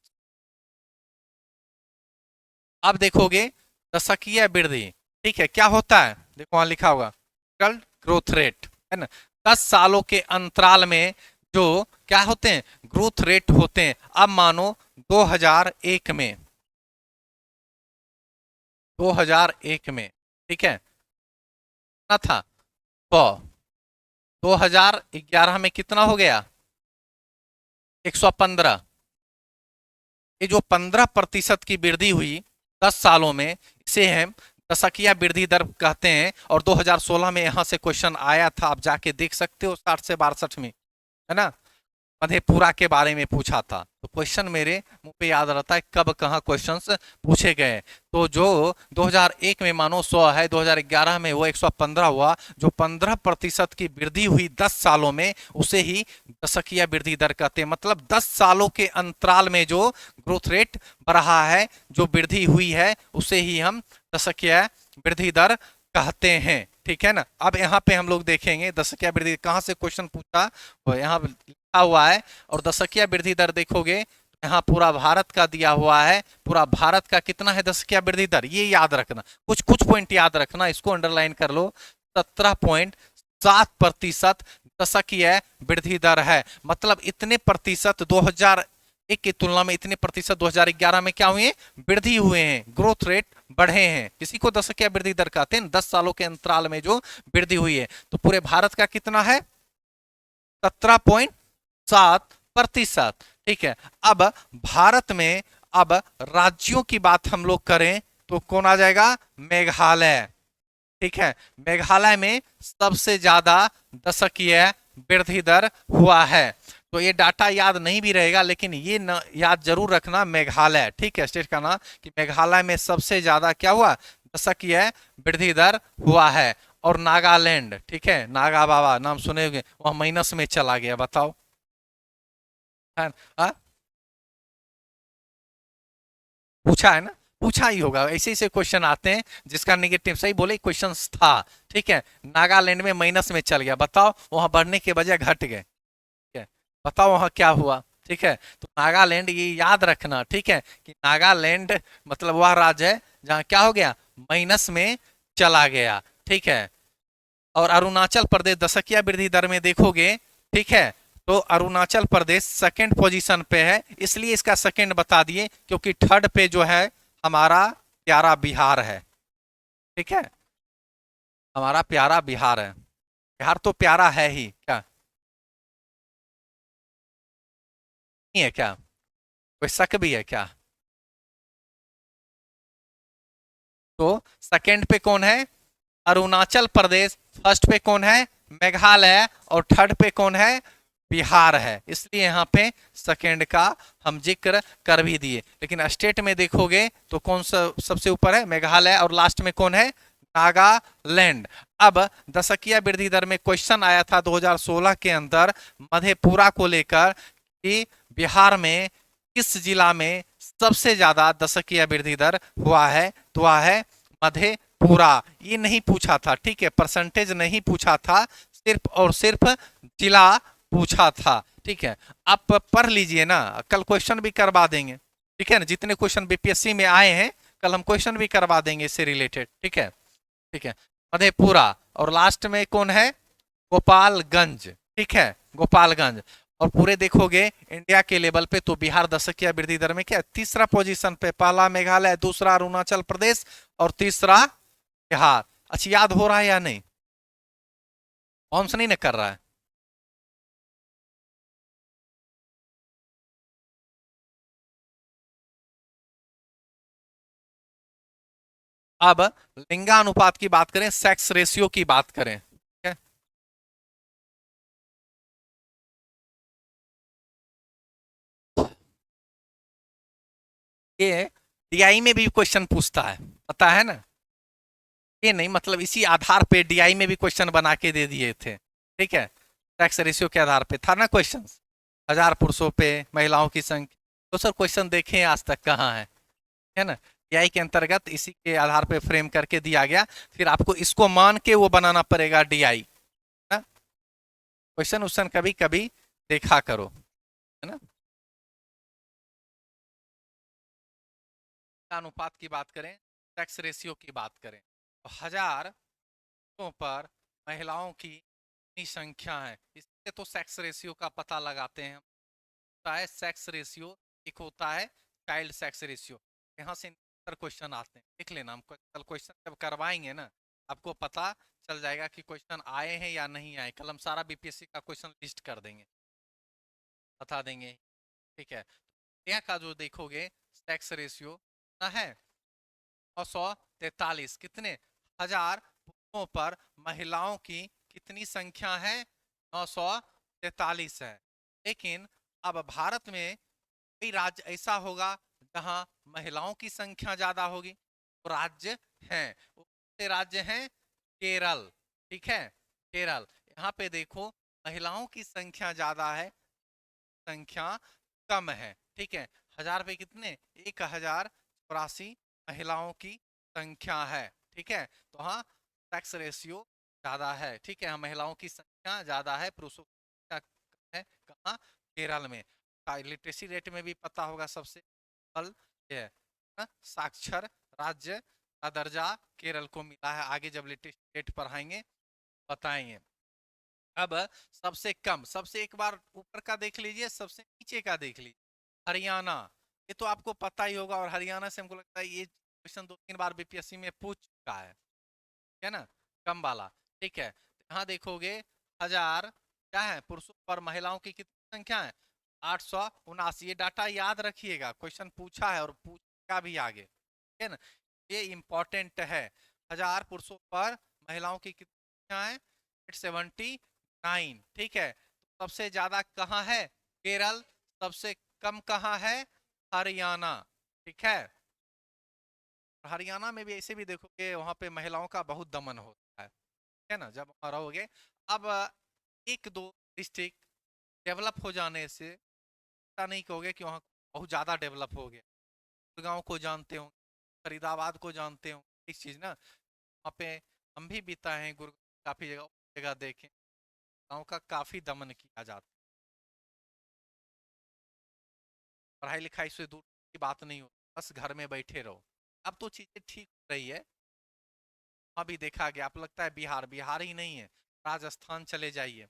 अब देखोगे दशकीय वृद्धि, ठीक है, क्या होता है? देखो वहां लिखा होगा ग्रोथ रेट, है ना। 10 सालों के अंतराल में जो क्या होते हैं? ग्रोथ रेट होते हैं। अब मानो 2001 में, 2001 में, ठीक है ना था, तो 2011 में कितना हो गया? 115। ये जो 15% की वृद्धि हुई 10 सालों में, इसे हम दशकीय वृद्धि दर कहते हैं। और 2016 में यहाँ से क्वेश्चन आया था, आप जाके देख सकते हो, 60 से 62 में, है ना। मधेपुरा के बारे में पूछा था। तो क्वेश्चन मेरे मुंह पे याद रहता है कब कहाँ क्वेश्चंस पूछे गए। तो जो 2001 में मानो 100 है, 2011 में वो 115 हुआ। जो 15% की वृद्धि हुई 10 सालों में, उसे ही दशकीय वृद्धि दर कहते हैं। मतलब 10 सालों के अंतराल में जो ग्रोथ रेट बढ़ा है, जो वृद्धि हुई है, उसे ही हम दशकीय वृद्धि दर कहते हैं, ठीक है ना। अब यहाँ पे हम लोग देखेंगे दशकीय वृद्धि कहाँ से क्वेश्चन पूछा, वो यहाँ लिखा हुआ है। और दशकीय वृद्धि दर देखोगे यहाँ पूरा भारत का दिया हुआ है। पूरा भारत का कितना है दशकीय वृद्धि दर, ये याद रखना। कुछ कुछ पॉइंट याद रखना, इसको अंडरलाइन कर लो। 17.7% दशकीय वृद्धि दर है। मतलब इतने प्रतिशत 2001 की तुलना में, इतने प्रतिशत 2011 में क्या हुए? वृद्धि हुए हैं, ग्रोथ रेट बढ़े हैं। इसी को दशकीय वृद्धि दर कहते हैं, 10 सालों के अंतराल में जो वृद्धि हुई है। तो पूरे भारत का कितना है? 17.7%, ठीक है। अब भारत में अब राज्यों की बात हम लोग करें तो कौन आ जाएगा? मेघालय, ठीक है। मेघालय में सबसे ज्यादा दशकीय वृद्धि दर हुआ है। तो ये डाटा याद नहीं भी रहेगा, लेकिन ये न याद जरूर रखना, मेघालय, ठीक है, स्टेट का नाम, कि मेघालय में सबसे ज्यादा क्या हुआ, दशकीय वृद्धि दर हुआ है। और नागालैंड, ठीक है, नागा बाबा नाम सुने होंगे, वह माइनस में चला गया, बताओ। है हाँ? पूछा है ना, पूछा ही होगा, ऐसे ऐसे क्वेश्चन आते हैं जिसका नेगेटिव, सही बोले, क्वेश्चन था, ठीक है। नागालैंड में माइनस में चल गया, बताओ, वहां बढ़ने के बजाय घट गए, ठीक है, बताओ वहां क्या हुआ, ठीक है। तो नागालैंड, ये याद रखना, ठीक है, कि नागालैंड मतलब वह राज्य है जहां क्या हो गया, माइनस में चला गया, ठीक है। और अरुणाचल प्रदेश दशकीय वृद्धि दर में देखोगे, ठीक है, तो अरुणाचल प्रदेश सेकंड पोजीशन पे है, इसलिए इसका सेकंड बता दिए, क्योंकि थर्ड पे जो है हमारा प्यारा बिहार है, ठीक है, हमारा प्यारा बिहार है। बिहार तो प्यारा है ही क्या, नहीं है क्या, कोई शक भी है क्या? तो सेकंड पे कौन है, अरुणाचल प्रदेश, फर्स्ट पे कौन है, मेघालय, और थर्ड पे कौन है, बिहार है, इसलिए यहाँ पे सेकेंड का हम जिक्र कर भी दिए। लेकिन स्टेट में देखोगे तो कौन सा सबसे ऊपर है, मेघालय, और लास्ट में कौन है, नागालैंड। अब दशकीय वृद्धि दर में क्वेश्चन आया था 2016 के अंदर मधेपुरा को लेकर, कि बिहार में किस जिला में सबसे ज्यादा दशकीय वृद्धि दर हुआ है, तो वह है मधेपुरा। ये नहीं पूछा था, ठीक है, परसेंटेज नहीं पूछा था, सिर्फ और सिर्फ जिला पूछा था, ठीक है। आप पढ़ लीजिए ना, कल क्वेश्चन भी करवा देंगे, ठीक है ना, जितने क्वेश्चन बीपीएससी में आए हैं कल हम क्वेश्चन भी करवा देंगे इससे रिलेटेड, ठीक है, ठीक है। मधेपुरा, और लास्ट में कौन है, गोपालगंज, ठीक है, गोपालगंज। और पूरे देखोगे इंडिया के लेवल पे तो बिहार दशकीय वृद्धि दर में क्या, तीसरा पोजीशन पे, पहला मेघालय, दूसरा अरुणाचल प्रदेश, और तीसरा बिहार। अच्छा, याद हो रहा है या नहीं, कौन सा नहीं ना कर रहा है? अब लिंगानुपात की बात करें, सेक्स रेशियो की बात करें, ठीक है? ये डीआई में भी क्वेश्चन पूछता है, पता है ना, ये नहीं मतलब इसी आधार पे डीआई में भी क्वेश्चन बना के दे दिए थे, ठीक है, टैक्स रेशियो के आधार पे था ना क्वेश्चन, 1000 पुरुषों पे महिलाओं की संख्या। तो सर क्वेश्चन देखें आज तक कहाँ है ना, डीआई के अंतर्गत इसी के आधार पे फ्रेम करके दिया गया, फिर आपको इसको मान के वो बनाना पड़ेगा डीआई ना, क्वेश्चन उश्चन कभी कभी देखा करो, है ना। अनुपात की बात करें, टैक्स रेशियो की बात करें, तो 1000 पर महिलाओं की कितनी संख्या है, इससे तो सेक्स रेशियो का पता लगाते हैं, होता है सेक्स रेशियो, एक होता है चाइल्ड सेक्स रेशियो। यहाँ से क्वेश्चन आते हैं, देख लेना, हम कल क्वेश्चन जब करवाएंगे ना, आपको पता चल जाएगा कि क्वेश्चन आए हैं या नहीं आए, कल हम सारा बीपीएससी का क्वेश्चन लिस्ट कर देंगे, बता देंगे, ठीक है। यहाँ का जो देखोगे सेक्स रेशियो कितना है, 943, कितने, 1000 पुरुषों पर महिलाओं की कितनी संख्या है, 943 है। लेकिन अब भारत में कई राज्य ऐसा होगा जहां महिलाओं की संख्या ज्यादा होगी, तो राज्य हैं, वो कौन से राज्य हैं, केरल, ठीक है, केरल। यहाँ पे देखो महिलाओं की संख्या ज्यादा है, संख्या कम है, ठीक है, 1000 पे कितने, 1084 महिलाओं की संख्या है, ठीक है। तो हाँ, सेक्स रेशियो ज्यादा है, ठीक है, हाँ, महिलाओं की संख्या ज्यादा है, पुरुषों की संख्या कम है, कहाँ, केरल में। लिटरेसी रेट में भी पता होगा, सबसे फल ये है ना, साक्षर राज्य का दर्जा केरल को मिला है, आगे जब लिटरेसी रेट पढ़ाएंगे बताएंगे। अब सबसे कम, सबसे एक बार ऊपर का देख लीजिए, सबसे नीचे का देख लीजिए, हरियाणा, ये तो आपको पता ही होगा, और हरियाणा से हमको लगता है ये क्वेश्चन 2-3 बार बीपीएससी में पूछ चुका है ना, कम वाला, ठीक है। तो यहाँ देखोगे 1000 क्या है पुरुषों पर महिलाओं की कितनी संख्या है, 879, ये डाटा याद रखिएगा, क्वेश्चन पूछा है और पूछेगा भी आगे, ठीक है ना, ये इंपॉर्टेंट है। 1000 पुरुषों पर महिलाओं की कितनी संख्या है, 879, ठीक है। तो सबसे ज्यादा कहाँ है, केरल। सबसे कम कहाँ है? हरियाणा। ठीक हरियाणा में भी ऐसे भी देखोगे वहां पे महिलाओं का बहुत दमन होता है ना, जब वहाँ रहोगे। अब एक दो डिस्ट्रिक्ट डेवलप हो जाने से ऐसा नहीं कहोगे कि वहाँ बहुत ज़्यादा डेवलप हो गया। गुड़गांव को जानते हो, फरीदाबाद को जानते हो, इस चीज़ ना वहाँ पे हम भी बिताए हैं। गुड़गांव काफ़ी जगह जगह देखें, गाँव का काफ़ी दमन किया जाता है। पढ़ाई लिखाई से दूर की बात नहीं हो, बस घर में बैठे रहो। अब तो चीज़ें ठीक हो रही है, वहाँ भी देखा गया। आप लगता है बिहार, बिहार ही नहीं है, राजस्थान चले जाइए,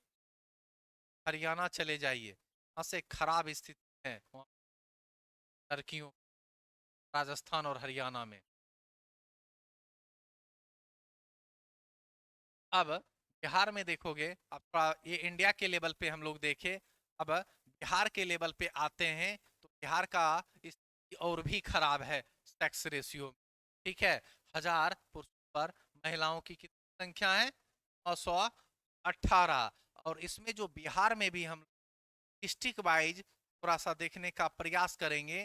हरियाणा चले जाइए, वहाँ से खराब स्थिति है वहाँ लड़कियों, राजस्थान और हरियाणा में। अब बिहार में देखोगे, अब थोड़ा ये इंडिया के लेवल पे हम लोग देखें, अब बिहार के लेवल पे आते हैं तो बिहार का स्थिति और भी खराब है सेक्स रेशियो। ठीक है, 1000 पुरुषों पर महिलाओं की कितनी संख्या है? 918। और इसमें जो बिहार में भी हम डिस्ट्रिक्ट वाइज थोड़ा सा देखने का प्रयास करेंगे,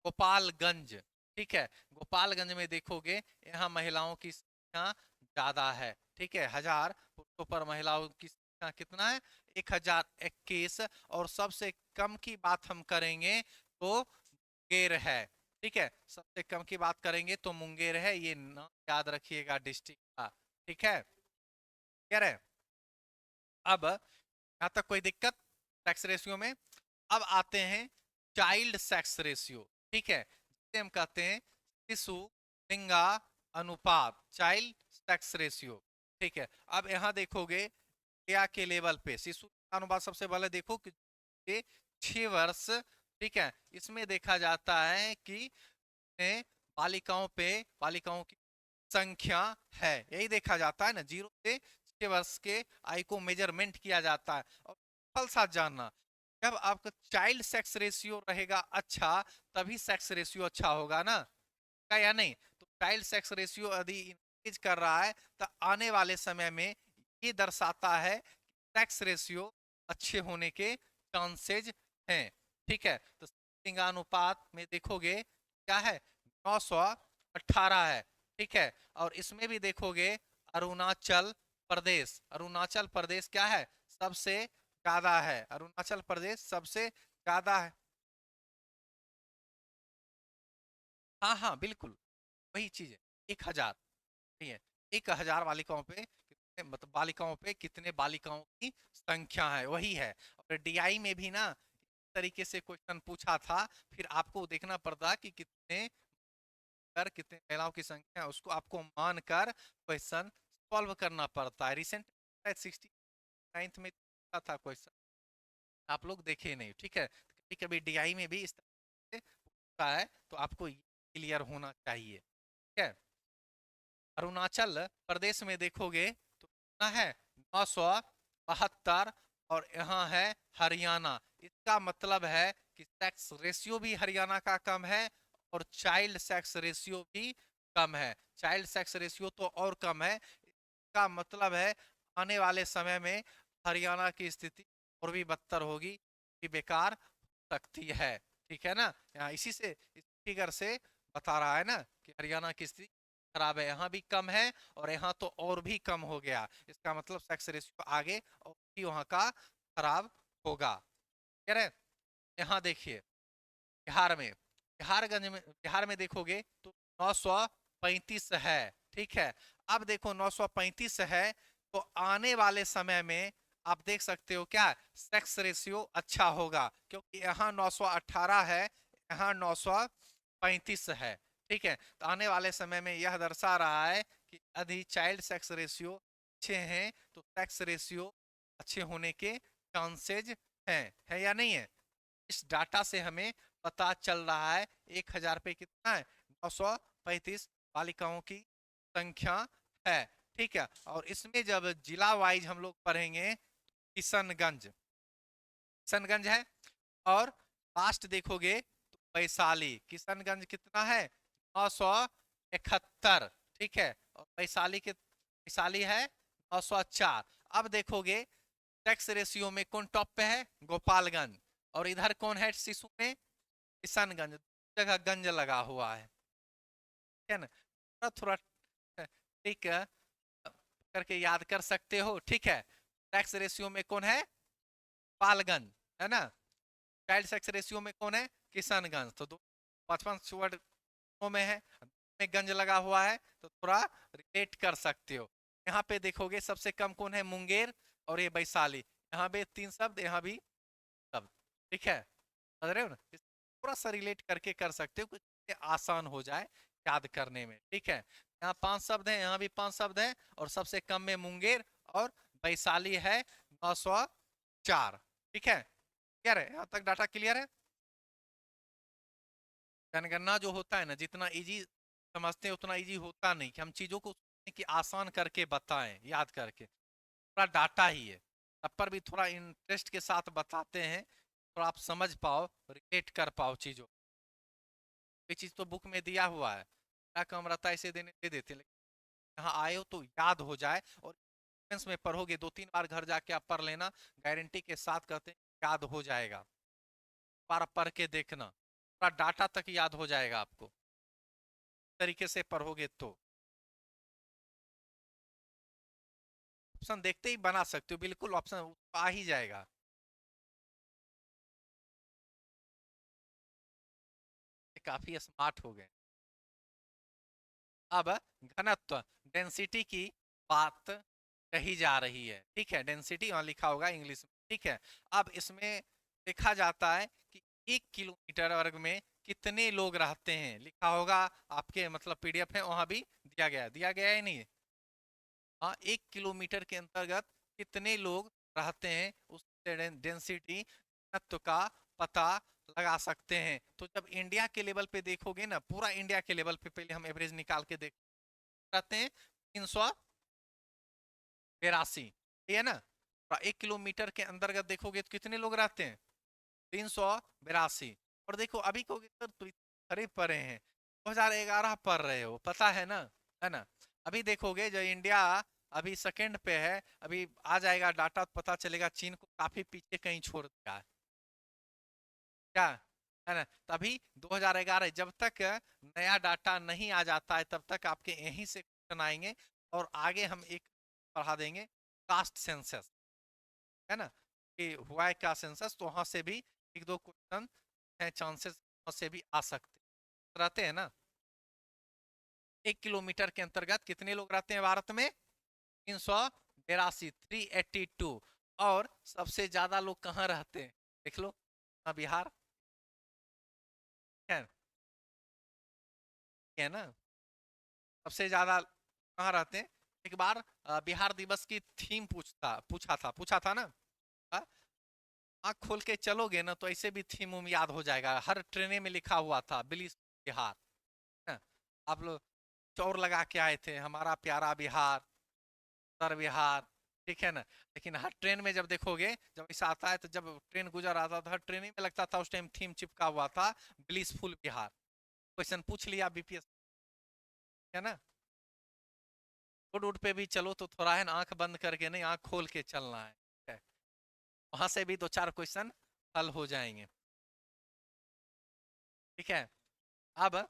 गोपालगंज। ठीक है, गोपालगंज में देखोगे यहाँ महिलाओं की संख्या ज्यादा है। ठीक है, 1000 पुरुषों पर महिलाओं की संख्या कितना है? 1021। और सबसे कम की बात हम करेंगे तो मुंगेर है। ठीक है, सबसे कम की बात करेंगे तो मुंगेर है, ये नाम याद रखिएगा डिस्ट्रिक्ट का। ठीक है, कह रहे अब यहाँ तक कोई दिक्कत सेक्स रेशियो में? अब आते हैं चाइल्ड सेक्स रेशियो। ठीक है, जिसे हम कहते हैं शिशु लिंगा अनुपात, चाइल्ड सेक्स रेशियो। ठीक है, अब यहाँ देखोगे क्या के लेवल पे शिशु अनुपात सबसे पहले देखो कि 6 वर्ष। ठीक है, इसमें देखा जाता है कि बालिकाओं पे बालिकाओं की संख्या है, यही देखा जाता है ना, 0 से 6 वर्ष के आयु को मेजरमेंट किया जाता है। और फल साथ जानना, जब आपका चाइल्ड सेक्स रेशियो रहेगा अच्छा, तभी सेक्स रेशियो अच्छा होगा ना, का या नहीं? तो चाइल्ड सेक्स रेशियो यदि इंक्रीज कर रहा है तो आने वाले समय में ये दर्शाता है सेक्स रेशियो अच्छे होने के चांसेज हैं। ठीक है, तो लिंगानुपात में देखोगे क्या है? 918 है। ठीक है, और इसमें भी देखोगे अरुणाचल प्रदेश, अरुणाचल प्रदेश क्या है? सबसे ज्यादा है, अरुणाचल प्रदेश सबसे ज्यादा है। हाँ हाँ बिल्कुल, वही चीज है। 1000, ठीक है, 1000 बालिकाओं पे कितने, मतलब बालिकाओं पे कितने बालिकाओं की संख्या है, वही है। और डीआई में भी ना इस तरीके से क्वेश्चन पूछा था, फिर आपको देखना पड़ता कि कितने कर कितने महिलाओं की संख्या है, उसको आपको मानकर क्वेश्चन सॉल्व करना पड़ता है। रिसेंट 69th में था क्वेश्चन, आप लोग देखे नहीं। ठीक है, कभी कभी डीआई में भी इस तरह से पूछता है, तो आपको क्लियर होना चाहिए। ठीक है, अरुणाचल प्रदेश में देखोगे तो कितना है? 972। और यहाँ है हरियाणा। इसका मतलब है कि सेक्स रेशियो भी हरियाणा का कम है और चाइल्ड सेक्स रेशियो भी कम है। चाइल्ड सेक्स रेशियो तो और कम है, इसका मतलब है आने वाले समय में हरियाणा की स्थिति और भी बदतर होगी, कि बेकार हो सकती है। ठीक है ना, यहाँ इसी से इस फिगर से बता रहा है ना कि हरियाणा की स्थिति खराब है, यहाँ भी कम है और यहाँ तो और भी कम हो गया। इसका मतलब सेक्स रेशियो आगे और भी वहाँ का खराब होगा। कह रहे यहाँ देखिए बिहार में, बिहार में देखोगे तो 935 है। ठीक है, अब देखो 935 है, तो आने वाले समय में आप देख सकते हो क्या सेक्स रेशियो अच्छा होगा, क्योंकि यहाँ 918 है, यहाँ 935 है। ठीक है, तो आने वाले समय में यह दर्शा रहा है कि यदि चाइल्ड सेक्स रेशियो अच्छे हैं तो सेक्स रेशियो अच्छे होने के चांसेज है या नहीं है? इस डाटा से हमें पता चल रहा है 1000 पे कितना है? 935 बालिकाओं की संख्या है। ठीक है, और इसमें जब जिला वाइज हम लोग पढ़ेंगे, किशनगंज, किशनगंज है। और लास्ट देखोगे तो वैशाली, किशनगंज कितना है? 971। ठीक है, और वैशाली है 904। अब देखोगे सेक्स रेशियो में कौन टॉप पे है? गोपालगंज। और इधर कौन है शिशु में? किशनगंज, जगह गंज लगा हुआ है ना? थोड़ा थोड़ा ठीक है, करके याद कर सकते हो, ठीक है। टैक्स रेशियो में कौन है? पालगंज, है ना। चाइल्ड सेक्स रेशियो में कौन है? किशनगंज। तो 55 वर्ड में है, में गंज लगा हुआ है, तो थोड़ा रिलेट कर सकते हो। यहाँ पे देखोगे सबसे कम कौन है? मुंगेर और ये वैशाली। यहाँ पे 3 शब्द, यहाँ भी शब्द, ठीक है, समझ रहे हो ना? थोड़ा सा रिलेट करके कर सकते हो, कुछ आसान हो जाए याद करने में, ठीक है। यहाँ 5 शब्द हैं, यहाँ भी 5 शब्द हैं, और सबसे कम में मुंगेर और वैशाली है 904, ठीक है। क्लियर है? यहाँ तक डाटा क्लियर है? जनगणना जो होता है ना, जितना इजी समझते हैं उतना इजी होता नहीं, कि हम चीजों को कि आसान करके बताएं याद करके। थोड़ा डाटा ही है, तब पर भी थोड़ा इंटरेस्ट के साथ बताते हैं, तो आप समझ पाओ, रिलेट कर पाओ चीजों। ये चीज तो बुक में दिया हुआ है, क्या कम रहता है इसे देने दे देते हैं, लेकिन यहाँ आए हो तो याद हो जाए, और में पढ़ोगे 2-3 बार घर जाके आप पढ़ लेना, गारंटी के साथ कहते हैं याद हो जाएगा। बार पढ़ के देखना, पूरा डाटा तक याद हो जाएगा आपको, तरीके से पढ़ोगे तो। ऑप्शन देखते ही बना सकते हो, बिल्कुल ऑप्शन आ ही जाएगा। काफी स्मार्ट हो गए। अब घनत्व, डेंसिटी की बात कही जा रही है, ठीक है। डेंसिटी वहां लिखा होगा इंग्लिश में, ठीक है। अब इसमें देखा जाता है कि 1 किलोमीटर वर्ग में कितने लोग रहते हैं, लिखा होगा आपके मतलब पीडीएफ है, वहां भी दिया गया है नहीं? हाँ, 1 किलोमीटर के अंतर्गत कितने लोग रहते हैं, उस डेंसिटी घनत्व का पता लगा सकते हैं। तो जब इंडिया के लेवल पे देखोगे ना, पूरा इंडिया के लेवल पे पहले हम एवरेज निकाल के देख रहते हैं 382, है ना। 1 किलोमीटर के अंतर्गत देखोगे तो कितने लोग रहते हैं? 382। और देखो अभी को सर तो अरे पढ़े हैं, 2011 पढ़ रहे हो, पता है ना। अभी देखोगे जो इंडिया अभी सेकंड पे है, अभी आ जाएगा डाटा तो पता चलेगा चीन को काफी पीछे कहीं छोड़ दिया है, क्या है ना। तभी 2011, जब तक नया डाटा नहीं आ जाता है तब तक आपके यहीं से क्वेश्चन आएंगे। और आगे हम एक पढ़ा देंगे, कास्ट सेंसस, है ना, कि हुआ है क्या सेंसस, तो वहां से भी 1-2 क्वेश्चन है, चांसेस वहां से भी आ सकते रहते हैं ना। 1 किलोमीटर के अंतर्गत कितने लोग रहते हैं भारत में? 382, 382। और सबसे ज्यादा लोग कहाँ रहते हैं? देख लो, बिहार है, है ना। सबसे ज्यादा कहाँ रहते हैं? एक बार बिहार दिवस की थीम पूछा था ना। हाँ, आँख खोल के चलोगे ना तो ऐसे भी थीम उम याद हो जाएगा, हर ट्रेने में लिखा हुआ था बिलीस बिहार, है। आप लोग चौर लगा के आए थे, हमारा प्यारा बिहार, उत्तर बिहार, ठीक है ना। लेकिन हर ट्रेन में जब देखोगे, जब ऐसा आता है तो जब ट्रेन गुजर आता था, हर ट्रेन में लगता था उस टाइम थीम चिपका हुआ था, ब्लिसफुल बिहार। क्वेश्चन पूछ लिया बीपीएस, है ना। रोड वोड पे भी चलो तो थोड़ा है ना, आंख बंद करके नहीं, आंख खोल के चलना है, ठीक है? वहां से भी 2-4 क्वेश्चन हल हो जाएंगे, ठीक है। अब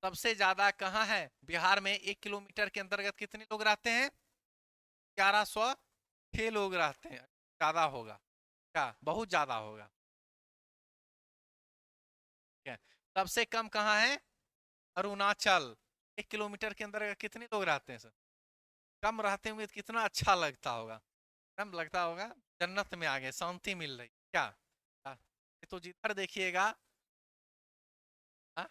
सबसे ज्यादा कहाँ है बिहार में? 1 किलोमीटर के अंतर्गत कितने लोग रहते हैं? 1106 लोग रहते हैं। ज्यादा होगा क्या? बहुत ज्यादा होगा, ठीक है। सबसे कम कहाँ है? अरुणाचल। 1 किलोमीटर के अंदर कितने लोग रहते हैं सर? कम रहते होंगे तो कितना अच्छा लगता होगा, कम लगता होगा, जन्नत में आ गए, शांति मिल रही क्या? ये तो जिधर देखिएगा, हाँ?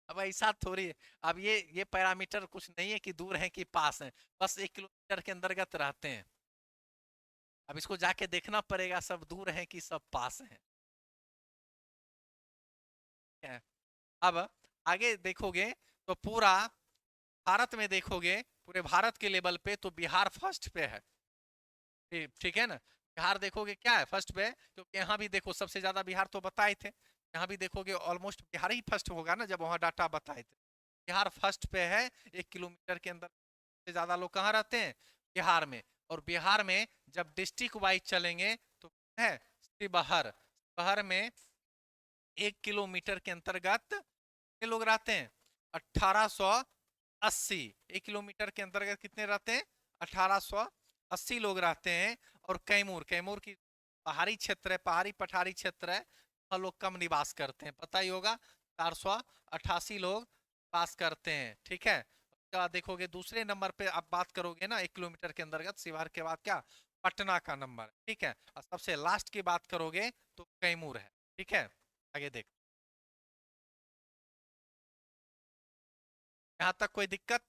अब ऐसा थोड़ी है। अब ये पैरामीटर कुछ नहीं है कि दूर है कि पास है, बस 1 किलोमीटर के अंतर्गत रहते हैं। अब इसको जाके देखना पड़ेगा सब दूर है कि सब पास है, ठीक है? अब आगे देखोगे तो पूरा भारत में देखोगे, पूरे भारत के लेवल पे तो बिहार फर्स्ट पे है, ठीक है ना। बिहार देखोगे क्या है फर्स्ट पे, क्योंकि यहाँ भी देखो सबसे ज्यादा बिहार तो बताए थे, यहाँ भी देखोगे ऑलमोस्ट बिहार ही फर्स्ट होगा ना, जब वहाँ डाटा बताए थे। बिहार फर्स्ट पे है, 1 किलोमीटर के अंदर से ज्यादा लोग कहाँ रहते हैं? बिहार में। और बिहार में जब डिस्ट्रिक्ट वाइज चलेंगे तो है शिवहर, शिवहर में 1 किलोमीटर के अंतर्गत कितने लोग रहते हैं? 1880। 1 किलोमीटर के अंतर्गत कितने रहते हैं? 1880 लोग रहते हैं। और कैमूर, कैमूर की पहाड़ी क्षेत्र है, पहाड़ी पठारी क्षेत्र है, वहाँ लोग कम निवास करते हैं, पता ही होगा, 488 लोग पास करते हैं। ठीक है, उसके बाद देखोगे दूसरे नंबर पे आप बात करोगे ना 1 किलोमीटर के अंतर्गत शिवहर के बाद क्या? पटना का नंबर। ठीक है, और सबसे लास्ट की बात करोगे तो कैमूर है। ठीक है, आगे देख, यहाँ तक कोई दिक्कत?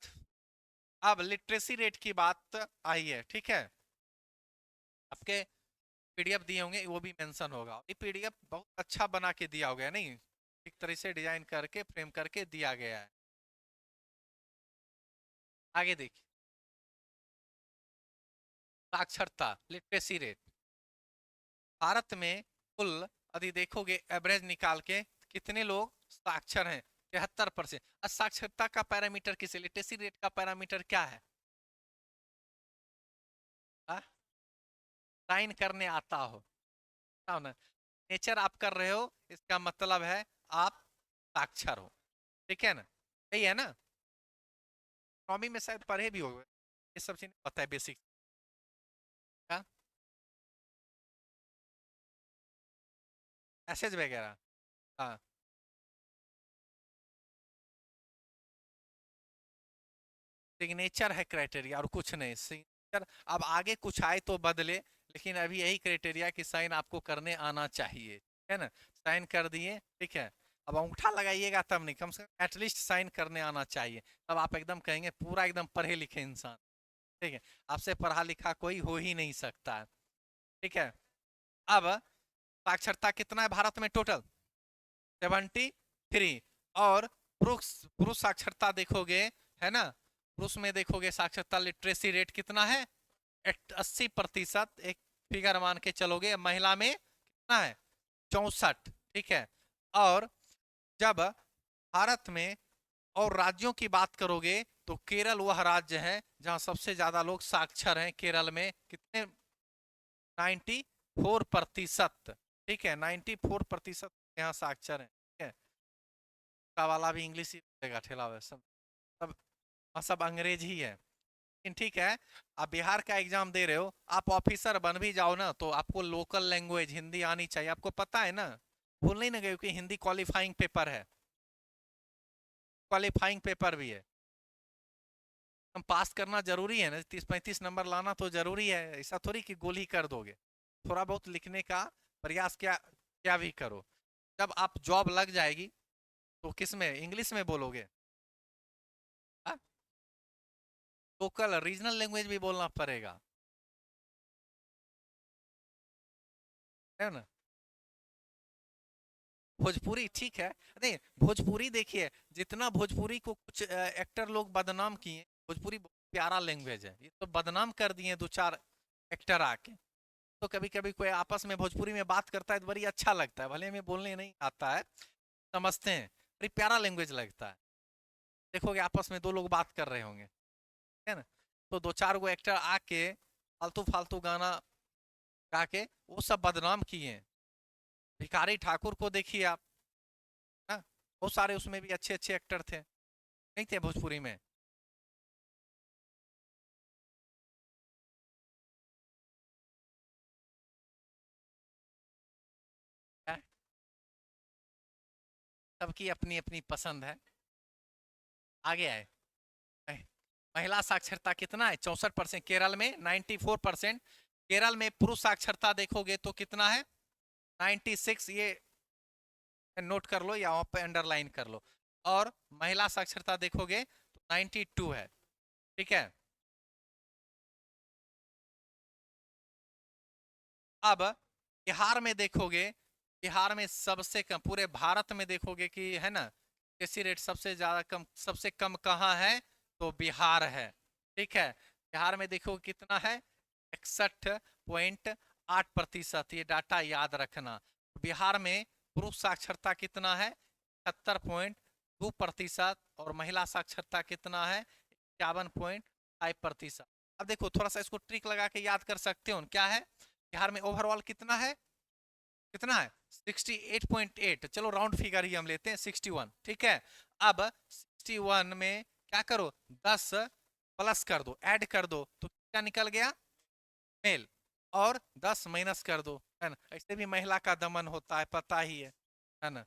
अब लिटरेसी रेट की बात आई है। ठीक है, आपके पीडीएफ दिए होंगे, वो भी मेंशन होगा। ये पीडीएफ बहुत अच्छा बना के दिया होगा, नहीं एक तरह से डिजाइन करके फ्रेम करके दिया गया है। आगे देखिए, साक्षरता लिटरेसी रेट भारत में कुल यदि देखोगे एवरेज निकाल के कितने लोग साक्षर हैं? 73%। साक्षरता का पैरामीटर किसे, लिटरेसी रेट का पैरामीटर क्या है? साइन करने आता हो, बताओ ना। नेचर आप कर रहे हो, इसका मतलब है आप साक्षर हो। ठीक है ना, यही है ना। इकोनॉमी में शायद पढ़े भी होगे, ये सब चीजें पता है बेसिक का, मैसेज वगैरह। हाँ, सिग्नेचर है क्राइटेरिया और कुछ नहीं। सिग्नेचर अब आगे कुछ आए तो बदले, लेकिन अभी यही क्राइटेरिया कि साइन आपको करने आना चाहिए। है ना, साइन कर दिए, ठीक है। अब अंगूठा लगाइएगा तब नहीं, कम से कम एटलीस्ट साइन करने आना चाहिए, तब आप एकदम कहेंगे पूरा एकदम पढ़े लिखे इंसान। ठीक है, आपसे पढ़ा लिखा कोई हो ही नहीं सकता है। ठीक है, अब साक्षरता कितना है भारत में टोटल? 73। और पुरुष, पुरुष साक्षरता देखोगे, है ना, पुरुष में देखोगे साक्षरता लिटरेसी रेट कितना है? 80%। एक फिगर मान के चलोगे। महिला में कितना है? 64। ठीक है, और जब भारत में और राज्यों की बात करोगे तो केरल वह राज्य है जहां सबसे ज्यादा लोग साक्षर हैं। केरल में कितने? 94%। ठीक है, 94% यहाँ साक्षर है। ठीक है, का वाला भी इंग्लिश ही बोलेगा, ठेला वाला सब सब, हाँ, सब अंग्रेज ही है। लेकिन ठीक है, आप बिहार का एग्जाम दे रहे हो, आप ऑफिसर बन भी जाओ ना तो आपको लोकल लैंग्वेज हिंदी आनी चाहिए, आपको पता है ना। भूल नहीं ना गए कि हिंदी क्वालिफाइंग पेपर है, क्वालिफाइंग पेपर भी है। हम पास करना जरूरी है ना, 30-35 नंबर लाना तो जरूरी है, ऐसा थोड़ी कि गोली कर दोगे। थोड़ा बहुत लिखने का प्रयास क्या क्या भी करो। जब आप जॉब लग जाएगी तो किस में, इंग्लिश में बोलोगे? हाँ? लोकल रीजनल लैंग्वेज भी बोलना पड़ेगा, है ना। भोजपुरी ठीक है, नहीं भोजपुरी देखिए, जितना भोजपुरी को कुछ एक्टर लोग बदनाम किए, भोजपुरी बहुत प्यारा लैंग्वेज है, ये तो बदनाम कर दिए दो चार एक्टर आके। तो कभी कभी कोई आपस में भोजपुरी में बात करता है तो बड़ी अच्छा लगता है, भले हमें बोलने नहीं आता है, समझते हैं, बड़ी प्यारा लैंग्वेज लगता है। देखोगे आपस में दो लोग बात कर रहे होंगे, है ना, तो दो चार गो एक्टर आके फालतू फालतू गाना गा के वो सब बदनाम किए। भिखारी ठाकुर को देखिए आप, ना, बहुत सारे उसमें भी अच्छे अच्छे एक्टर थे, नहीं थे भोजपुरी में? है? सबकी अपनी अपनी पसंद है। आगे आए, महिला साक्षरता कितना है? 64%। केरल में 94%। केरल में पुरुष साक्षरता देखोगे तो कितना है? 96। ये नोट कर लो या वहां पे अंडरलाइन कर लो। और महिला साक्षरता देखोगे तो 92 है। ठीक है, अब बिहार में देखोगे, बिहार में सबसे कम पूरे भारत में देखोगे कि, है ना, कृषि रेट सबसे ज्यादा कम, सबसे कम कहाँ है? तो बिहार है। ठीक है, बिहार में देखो कितना है? 61.8%। ये डाटा याद रखना। बिहार में पुरुष साक्षरता कितना है? 71.2%। और महिला साक्षरता कितना है? 51.5%। अब देखो थोड़ा सा इसको ट्रिक लगा के याद कर सकते हो, क्या है बिहार में ओवरऑल कितना है, कितना है 68.8, चलो राउंड फिगर ही हम लेते हैं 61, ठीक है। अब 61 में क्या करो, 10 प्लस कर दो, ऐड कर दो, तो क्या निकल गया, मेल। और 10 माइनस कर दो, है ना, ऐसे भी महिला का दमन होता है, पता ही है ना,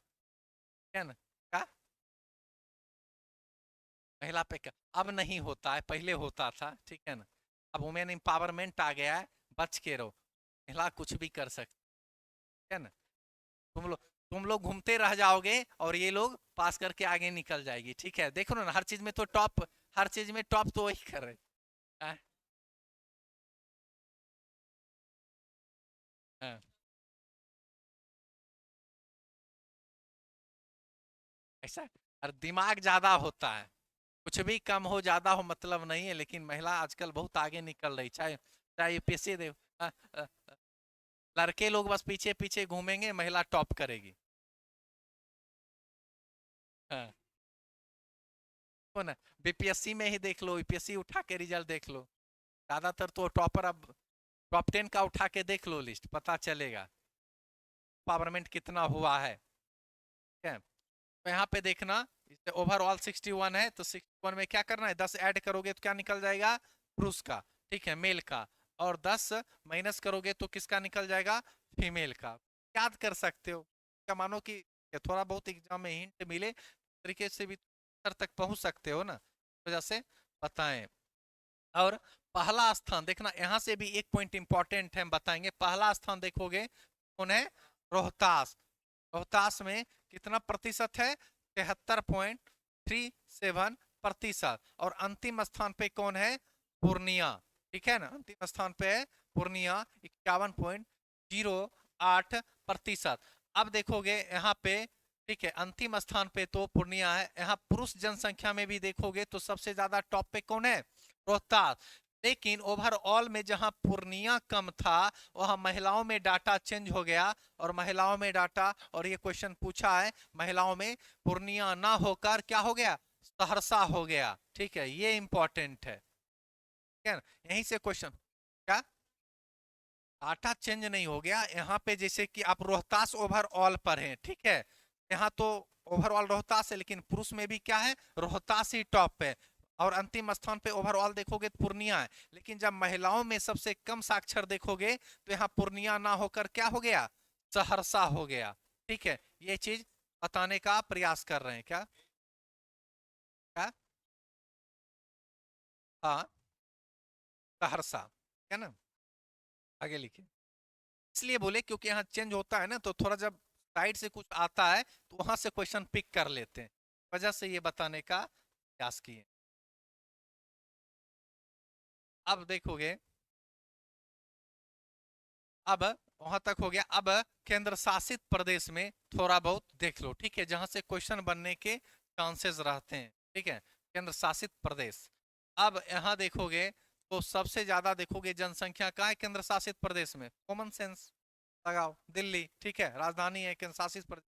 है ना, क्या महिला पे क्या, अब नहीं होता है, पहले होता था, ठीक है ना। अब वुमेन एम्पावरमेंट आ गया है, बच के रहो, महिला कुछ भी कर सकती है ना। तुम लोग तुम लोग घूमते रह जाओगे और ये लोग पास करके आगे निकल जाएगी, ठीक है, देखो ना हर चीज में तो टॉप, हर चीज में टॉप तो वही कर रहे हैं। हाँ, ऐसा, और दिमाग ज्यादा होता है, कुछ भी कम हो ज्यादा हो मतलब नहीं है, लेकिन महिला आजकल बहुत आगे निकल रही, चाहे चाहे यूपीएससी दे, हाँ, लड़के लोग बस पीछे पीछे घूमेंगे, महिला टॉप करेगी। हाँ, हो ना, बीपीएससी में ही देख लो, यूपीएससी उठा के रिजल्ट देख लो, ज्यादातर तो टॉपर, अब टॉप 10 का उठा के देख लो लिस्ट, पता चलेगा पावरमेंट कितना हुआ है, ठीक है। तो यहाँ पे देखना, ओवरऑल 61 है, तो 61 में क्या करना है, 10 ऐड करोगे तो क्या निकल जाएगा, पुरुष का, ठीक है, मेल का। और 10 माइनस करोगे तो किसका निकल जाएगा, फीमेल का। याद कर सकते हो, क्या मानो कि थोड़ा बहुत एग्जाम में हिंट मिले तरीके से भी सर तक पहुंच सकते हो ना, वजह से बताएं। और पहला स्थान देखना, यहाँ से भी एक पॉइंट इंपॉर्टेंट है, हम बताएंगे। पहला स्थान देखोगे कौन है, रोहतास। रोहतास में कितना प्रतिशत है, 73.37%। और अंतिम स्थान पे कौन है, पूर्णिया, ठीक है ना, अंतिम स्थान पे है पूर्णिया, 51.08%। अब देखोगे यहाँ पे, ठीक है, अंतिम स्थान पे तो पूर्णिया है, यहाँ पुरुष जनसंख्या में भी देखोगे तो सबसे ज्यादा टॉप पे कौन है, रोहतास। लेकिन ओवरऑल में जहां पूर्णिया कम था, वहां महिलाओं में डाटा चेंज हो गया, और महिलाओं में डाटा, और ये क्वेश्चन पूछा है, महिलाओं में पूर्णिया ना होकर क्या हो गया, सहरसा हो गया, ठीक है, ये इंपॉर्टेंट है, ठीक है ना? यहीं से क्वेश्चन, क्या डाटा चेंज नहीं हो गया यहाँ पे, जैसे कि आप रोहतास ओवरऑल पर हैं, ठीक है, यहाँ तो ओवरऑल रोहतास है, लेकिन पुरुष में भी क्या है, रोहतास ही टॉप है। और अंतिम स्थान पे ओवरऑल देखोगे तो पूर्णिया है, लेकिन जब महिलाओं में सबसे कम साक्षर देखोगे तो यहाँ पूर्णिया ना होकर क्या हो गया, सहरसा हो गया, ठीक है, ये चीज बताने का प्रयास कर रहे हैं, क्या क्या, हाँ, सहरसा, है ना, आगे लिखिए। इसलिए बोले क्योंकि यहाँ चेंज होता है ना, तो थोड़ा जब साइड से कुछ आता है तो वहां से क्वेश्चन पिक कर लेते हैं, वजह से ये बताने का प्रयास किए। अब देखोगे, अब वहां तक हो गया। अब केंद्र शासित प्रदेश में थोड़ा बहुत देख लो, ठीक है, जहां से क्वेश्चन बनने के चांसेस रहते हैं, ठीक है, केंद्र शासित प्रदेश। अब यहाँ देखोगे तो सबसे ज्यादा देखोगे जनसंख्या कहाँ है केंद्र शासित प्रदेश में, कॉमन सेंस लगाओ, दिल्ली, ठीक है, राजधानी है केंद्र शासित प्रदेश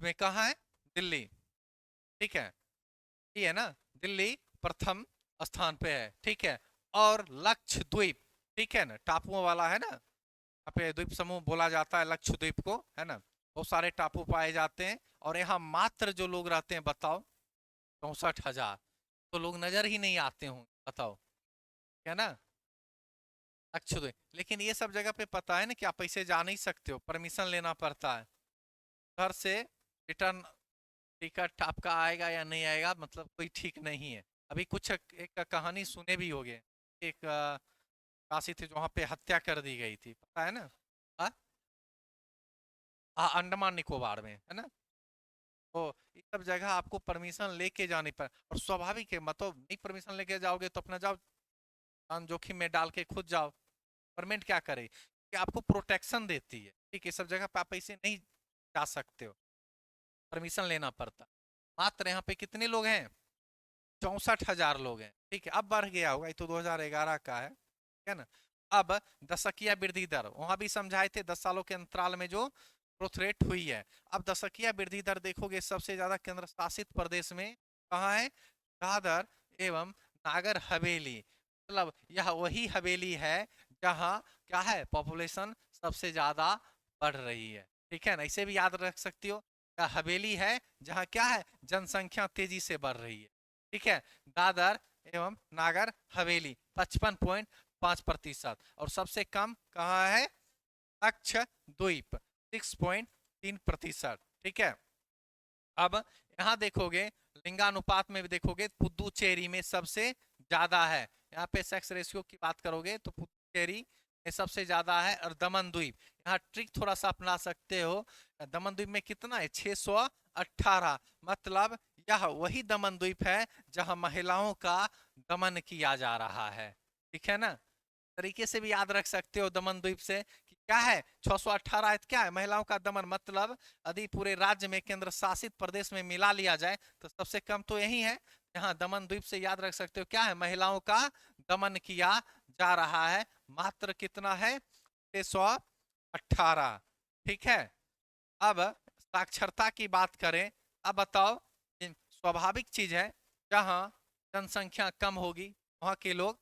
में, कहाँ है, दिल्ली, ठीक है, ये है ना, दिल्ली प्रथम स्थान पे है, ठीक है। और लक्षद्वीप, ठीक है ना, टापुओं वाला है ना, यहाँ पे द्वीप समूह बोला जाता है लक्षद्वीप को, है ना, बहुत सारे टापू पाए जाते हैं, और यहाँ मात्र जो लोग रहते हैं बताओ, 64,000, तो लोग नजर ही नहीं आते हों, बताओ, क्या ना, लक्षद्वीप। लेकिन ये सब जगह पे पता है ना कि आप ऐसे जा नहीं सकते हो, परमिशन लेना पड़ता है घर से, रिटर्न टिकट आपका आएगा या नहीं आएगा मतलब कोई ठीक नहीं है। अभी कुछ एक कहानी सुने भी होगे, एक काशी थे जहाँ पे हत्या कर दी गई थी, पता है ना, हाँ, अंडमान निकोबार में, है ना। तो ये सब जगह आपको परमिशन लेके जानी पर, और स्वाभाविक है, मतलब नहीं परमिशन लेके जाओगे तो अपना जाओ, जान जोखिम में डाल के खुद जाओ। गवर्नमेंट क्या करे कि आपको प्रोटेक्शन देती है, ठीक है, सब जगह पे आप ऐसे नहीं जा सकते हो, परमिशन लेना पड़ता। मात्र यहाँ पे कितने लोग हैं, 64,000 लोग हैं, ठीक है, अब बढ़ गया होगा, ये तो 2011 का है ना। अब दशकीय वृद्धि दर वहां भी समझाए थे, 10 सालों के अंतराल में जो ग्रोथ रेट हुई है। अब दशकीय वृद्धि दर देखोगे सबसे ज्यादा केंद्र शासित प्रदेश में कहाँ है, दादर एवं नागर हवेली, मतलब यह वही हवेली है जहाँ क्या है, पॉपुलेशन सबसे ज्यादा बढ़ रही है। ठीक है ना, इसे भी याद रख सकती हो, यह हवेली है जहाँ क्या है, जनसंख्या तेजी से बढ़ रही है। ठीक है, दादर एवं नागर हवेली 55.5%, और सबसे कम कहाँ है, लक्षद्वीप 6.3%। ठीक है, अब यहाँ देखोगे लिंगानुपात में भी देखोगे, पुदुचेरी में सबसे ज्यादा है। यहाँ पे सेक्स रेशियो की बात करोगे तो पुदुचेरी में सबसे ज्यादा है, और दमन द्वीप, यहाँ ट्रिक थोड़ा सा अपना सकते हो, दमन द्वीप में कितना है, 618, मतलब यह वही दमन द्वीप है जहां महिलाओं का दमन किया जा रहा है। ठीक है ना, तरीके से भी याद रख सकते हो दमन द्वीप से कि क्या है, 618 है, क्या है, महिलाओं का दमन, मतलब यदि पूरे राज्य में केंद्र शासित प्रदेश में मिला लिया जाए तो सबसे कम तो यही है। यहाँ दमन द्वीप से याद रख सकते हो क्या है, महिलाओं का दमन किया जा रहा है, मात्र कितना है, 618। ठीक है, अब साक्षरता की बात करें, अब बताओ, स्वाभाविक चीज है, जहाँ जनसंख्या कम होगी वहां के लोग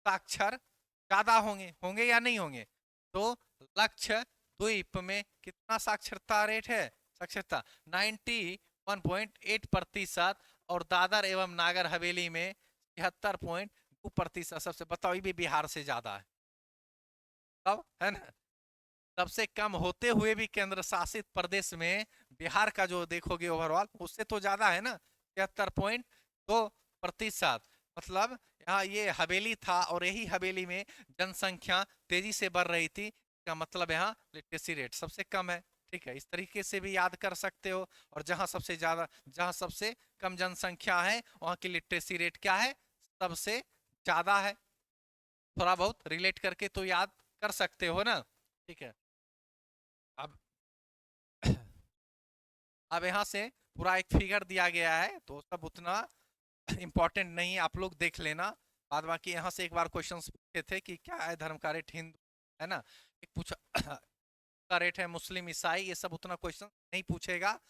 साक्षर ज्यादा होंगे, होंगे या नहीं होंगे। तो लक्षद्वीप में कितना साक्षरता रेट है, साक्षरता 91.8%, और दादर एवं नागर हवेली में 73.2%। सबसे बताओ, ये भी बिहार से ज्यादा है, तब है ना। सबसे कम होते हुए भी केंद्र शासित प्रदेश में बिहार का जो देखोगे ओवरऑल, उससे तो ज्यादा है ना, 73.2%। मतलब यहाँ ये हवेली था, और यही हवेली में जनसंख्या तेजी से बढ़ रही थी, का मतलब यहाँ लिटरेसी रेट सबसे कम है। ठीक है, इस तरीके से भी याद कर सकते हो। और जहाँ सबसे ज्यादा, जहाँ सबसे कम जनसंख्या है वहाँ की लिटरेसी रेट क्या है, सबसे ज्यादा है। थोड़ा बहुत रिलेट करके तो याद कर सकते हो ना। ठीक है, अब अब यहाँ से पूरा एक फिगर दिया गया है, तो सब उतना इम्पोर्टेंट नहीं है, आप लोग देख लेना। बाद बाकी यहाँ से एक बार क्वेश्चन पूछे थे कि क्या है धर्म का रेट, हिंदू है ना, एक पूछा का रेट है, मुस्लिम ईसाई, ये सब उतना क्वेश्चन नहीं पूछेगा,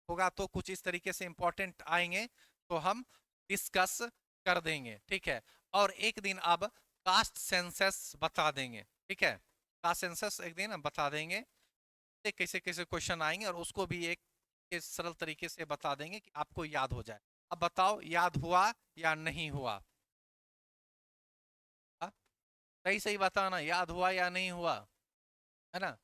होगा तो कुछ इस तरीके से इंपॉर्टेंट आएंगे तो हम डिस्कस कर देंगे। ठीक है, और एक दिन अब कास्ट सेंसस बता देंगे। ठीक है, कास्ट सेंसस एक दिन हम बता देंगे, कैसे कैसे क्वेश्चन आएंगे, और उसको भी एक सरल तरीके से बता देंगे कि आपको याद हो जाए। अब बताओ, याद हुआ या नहीं हुआ, हाँ? सही सही बताना, याद हुआ या नहीं हुआ, है ना।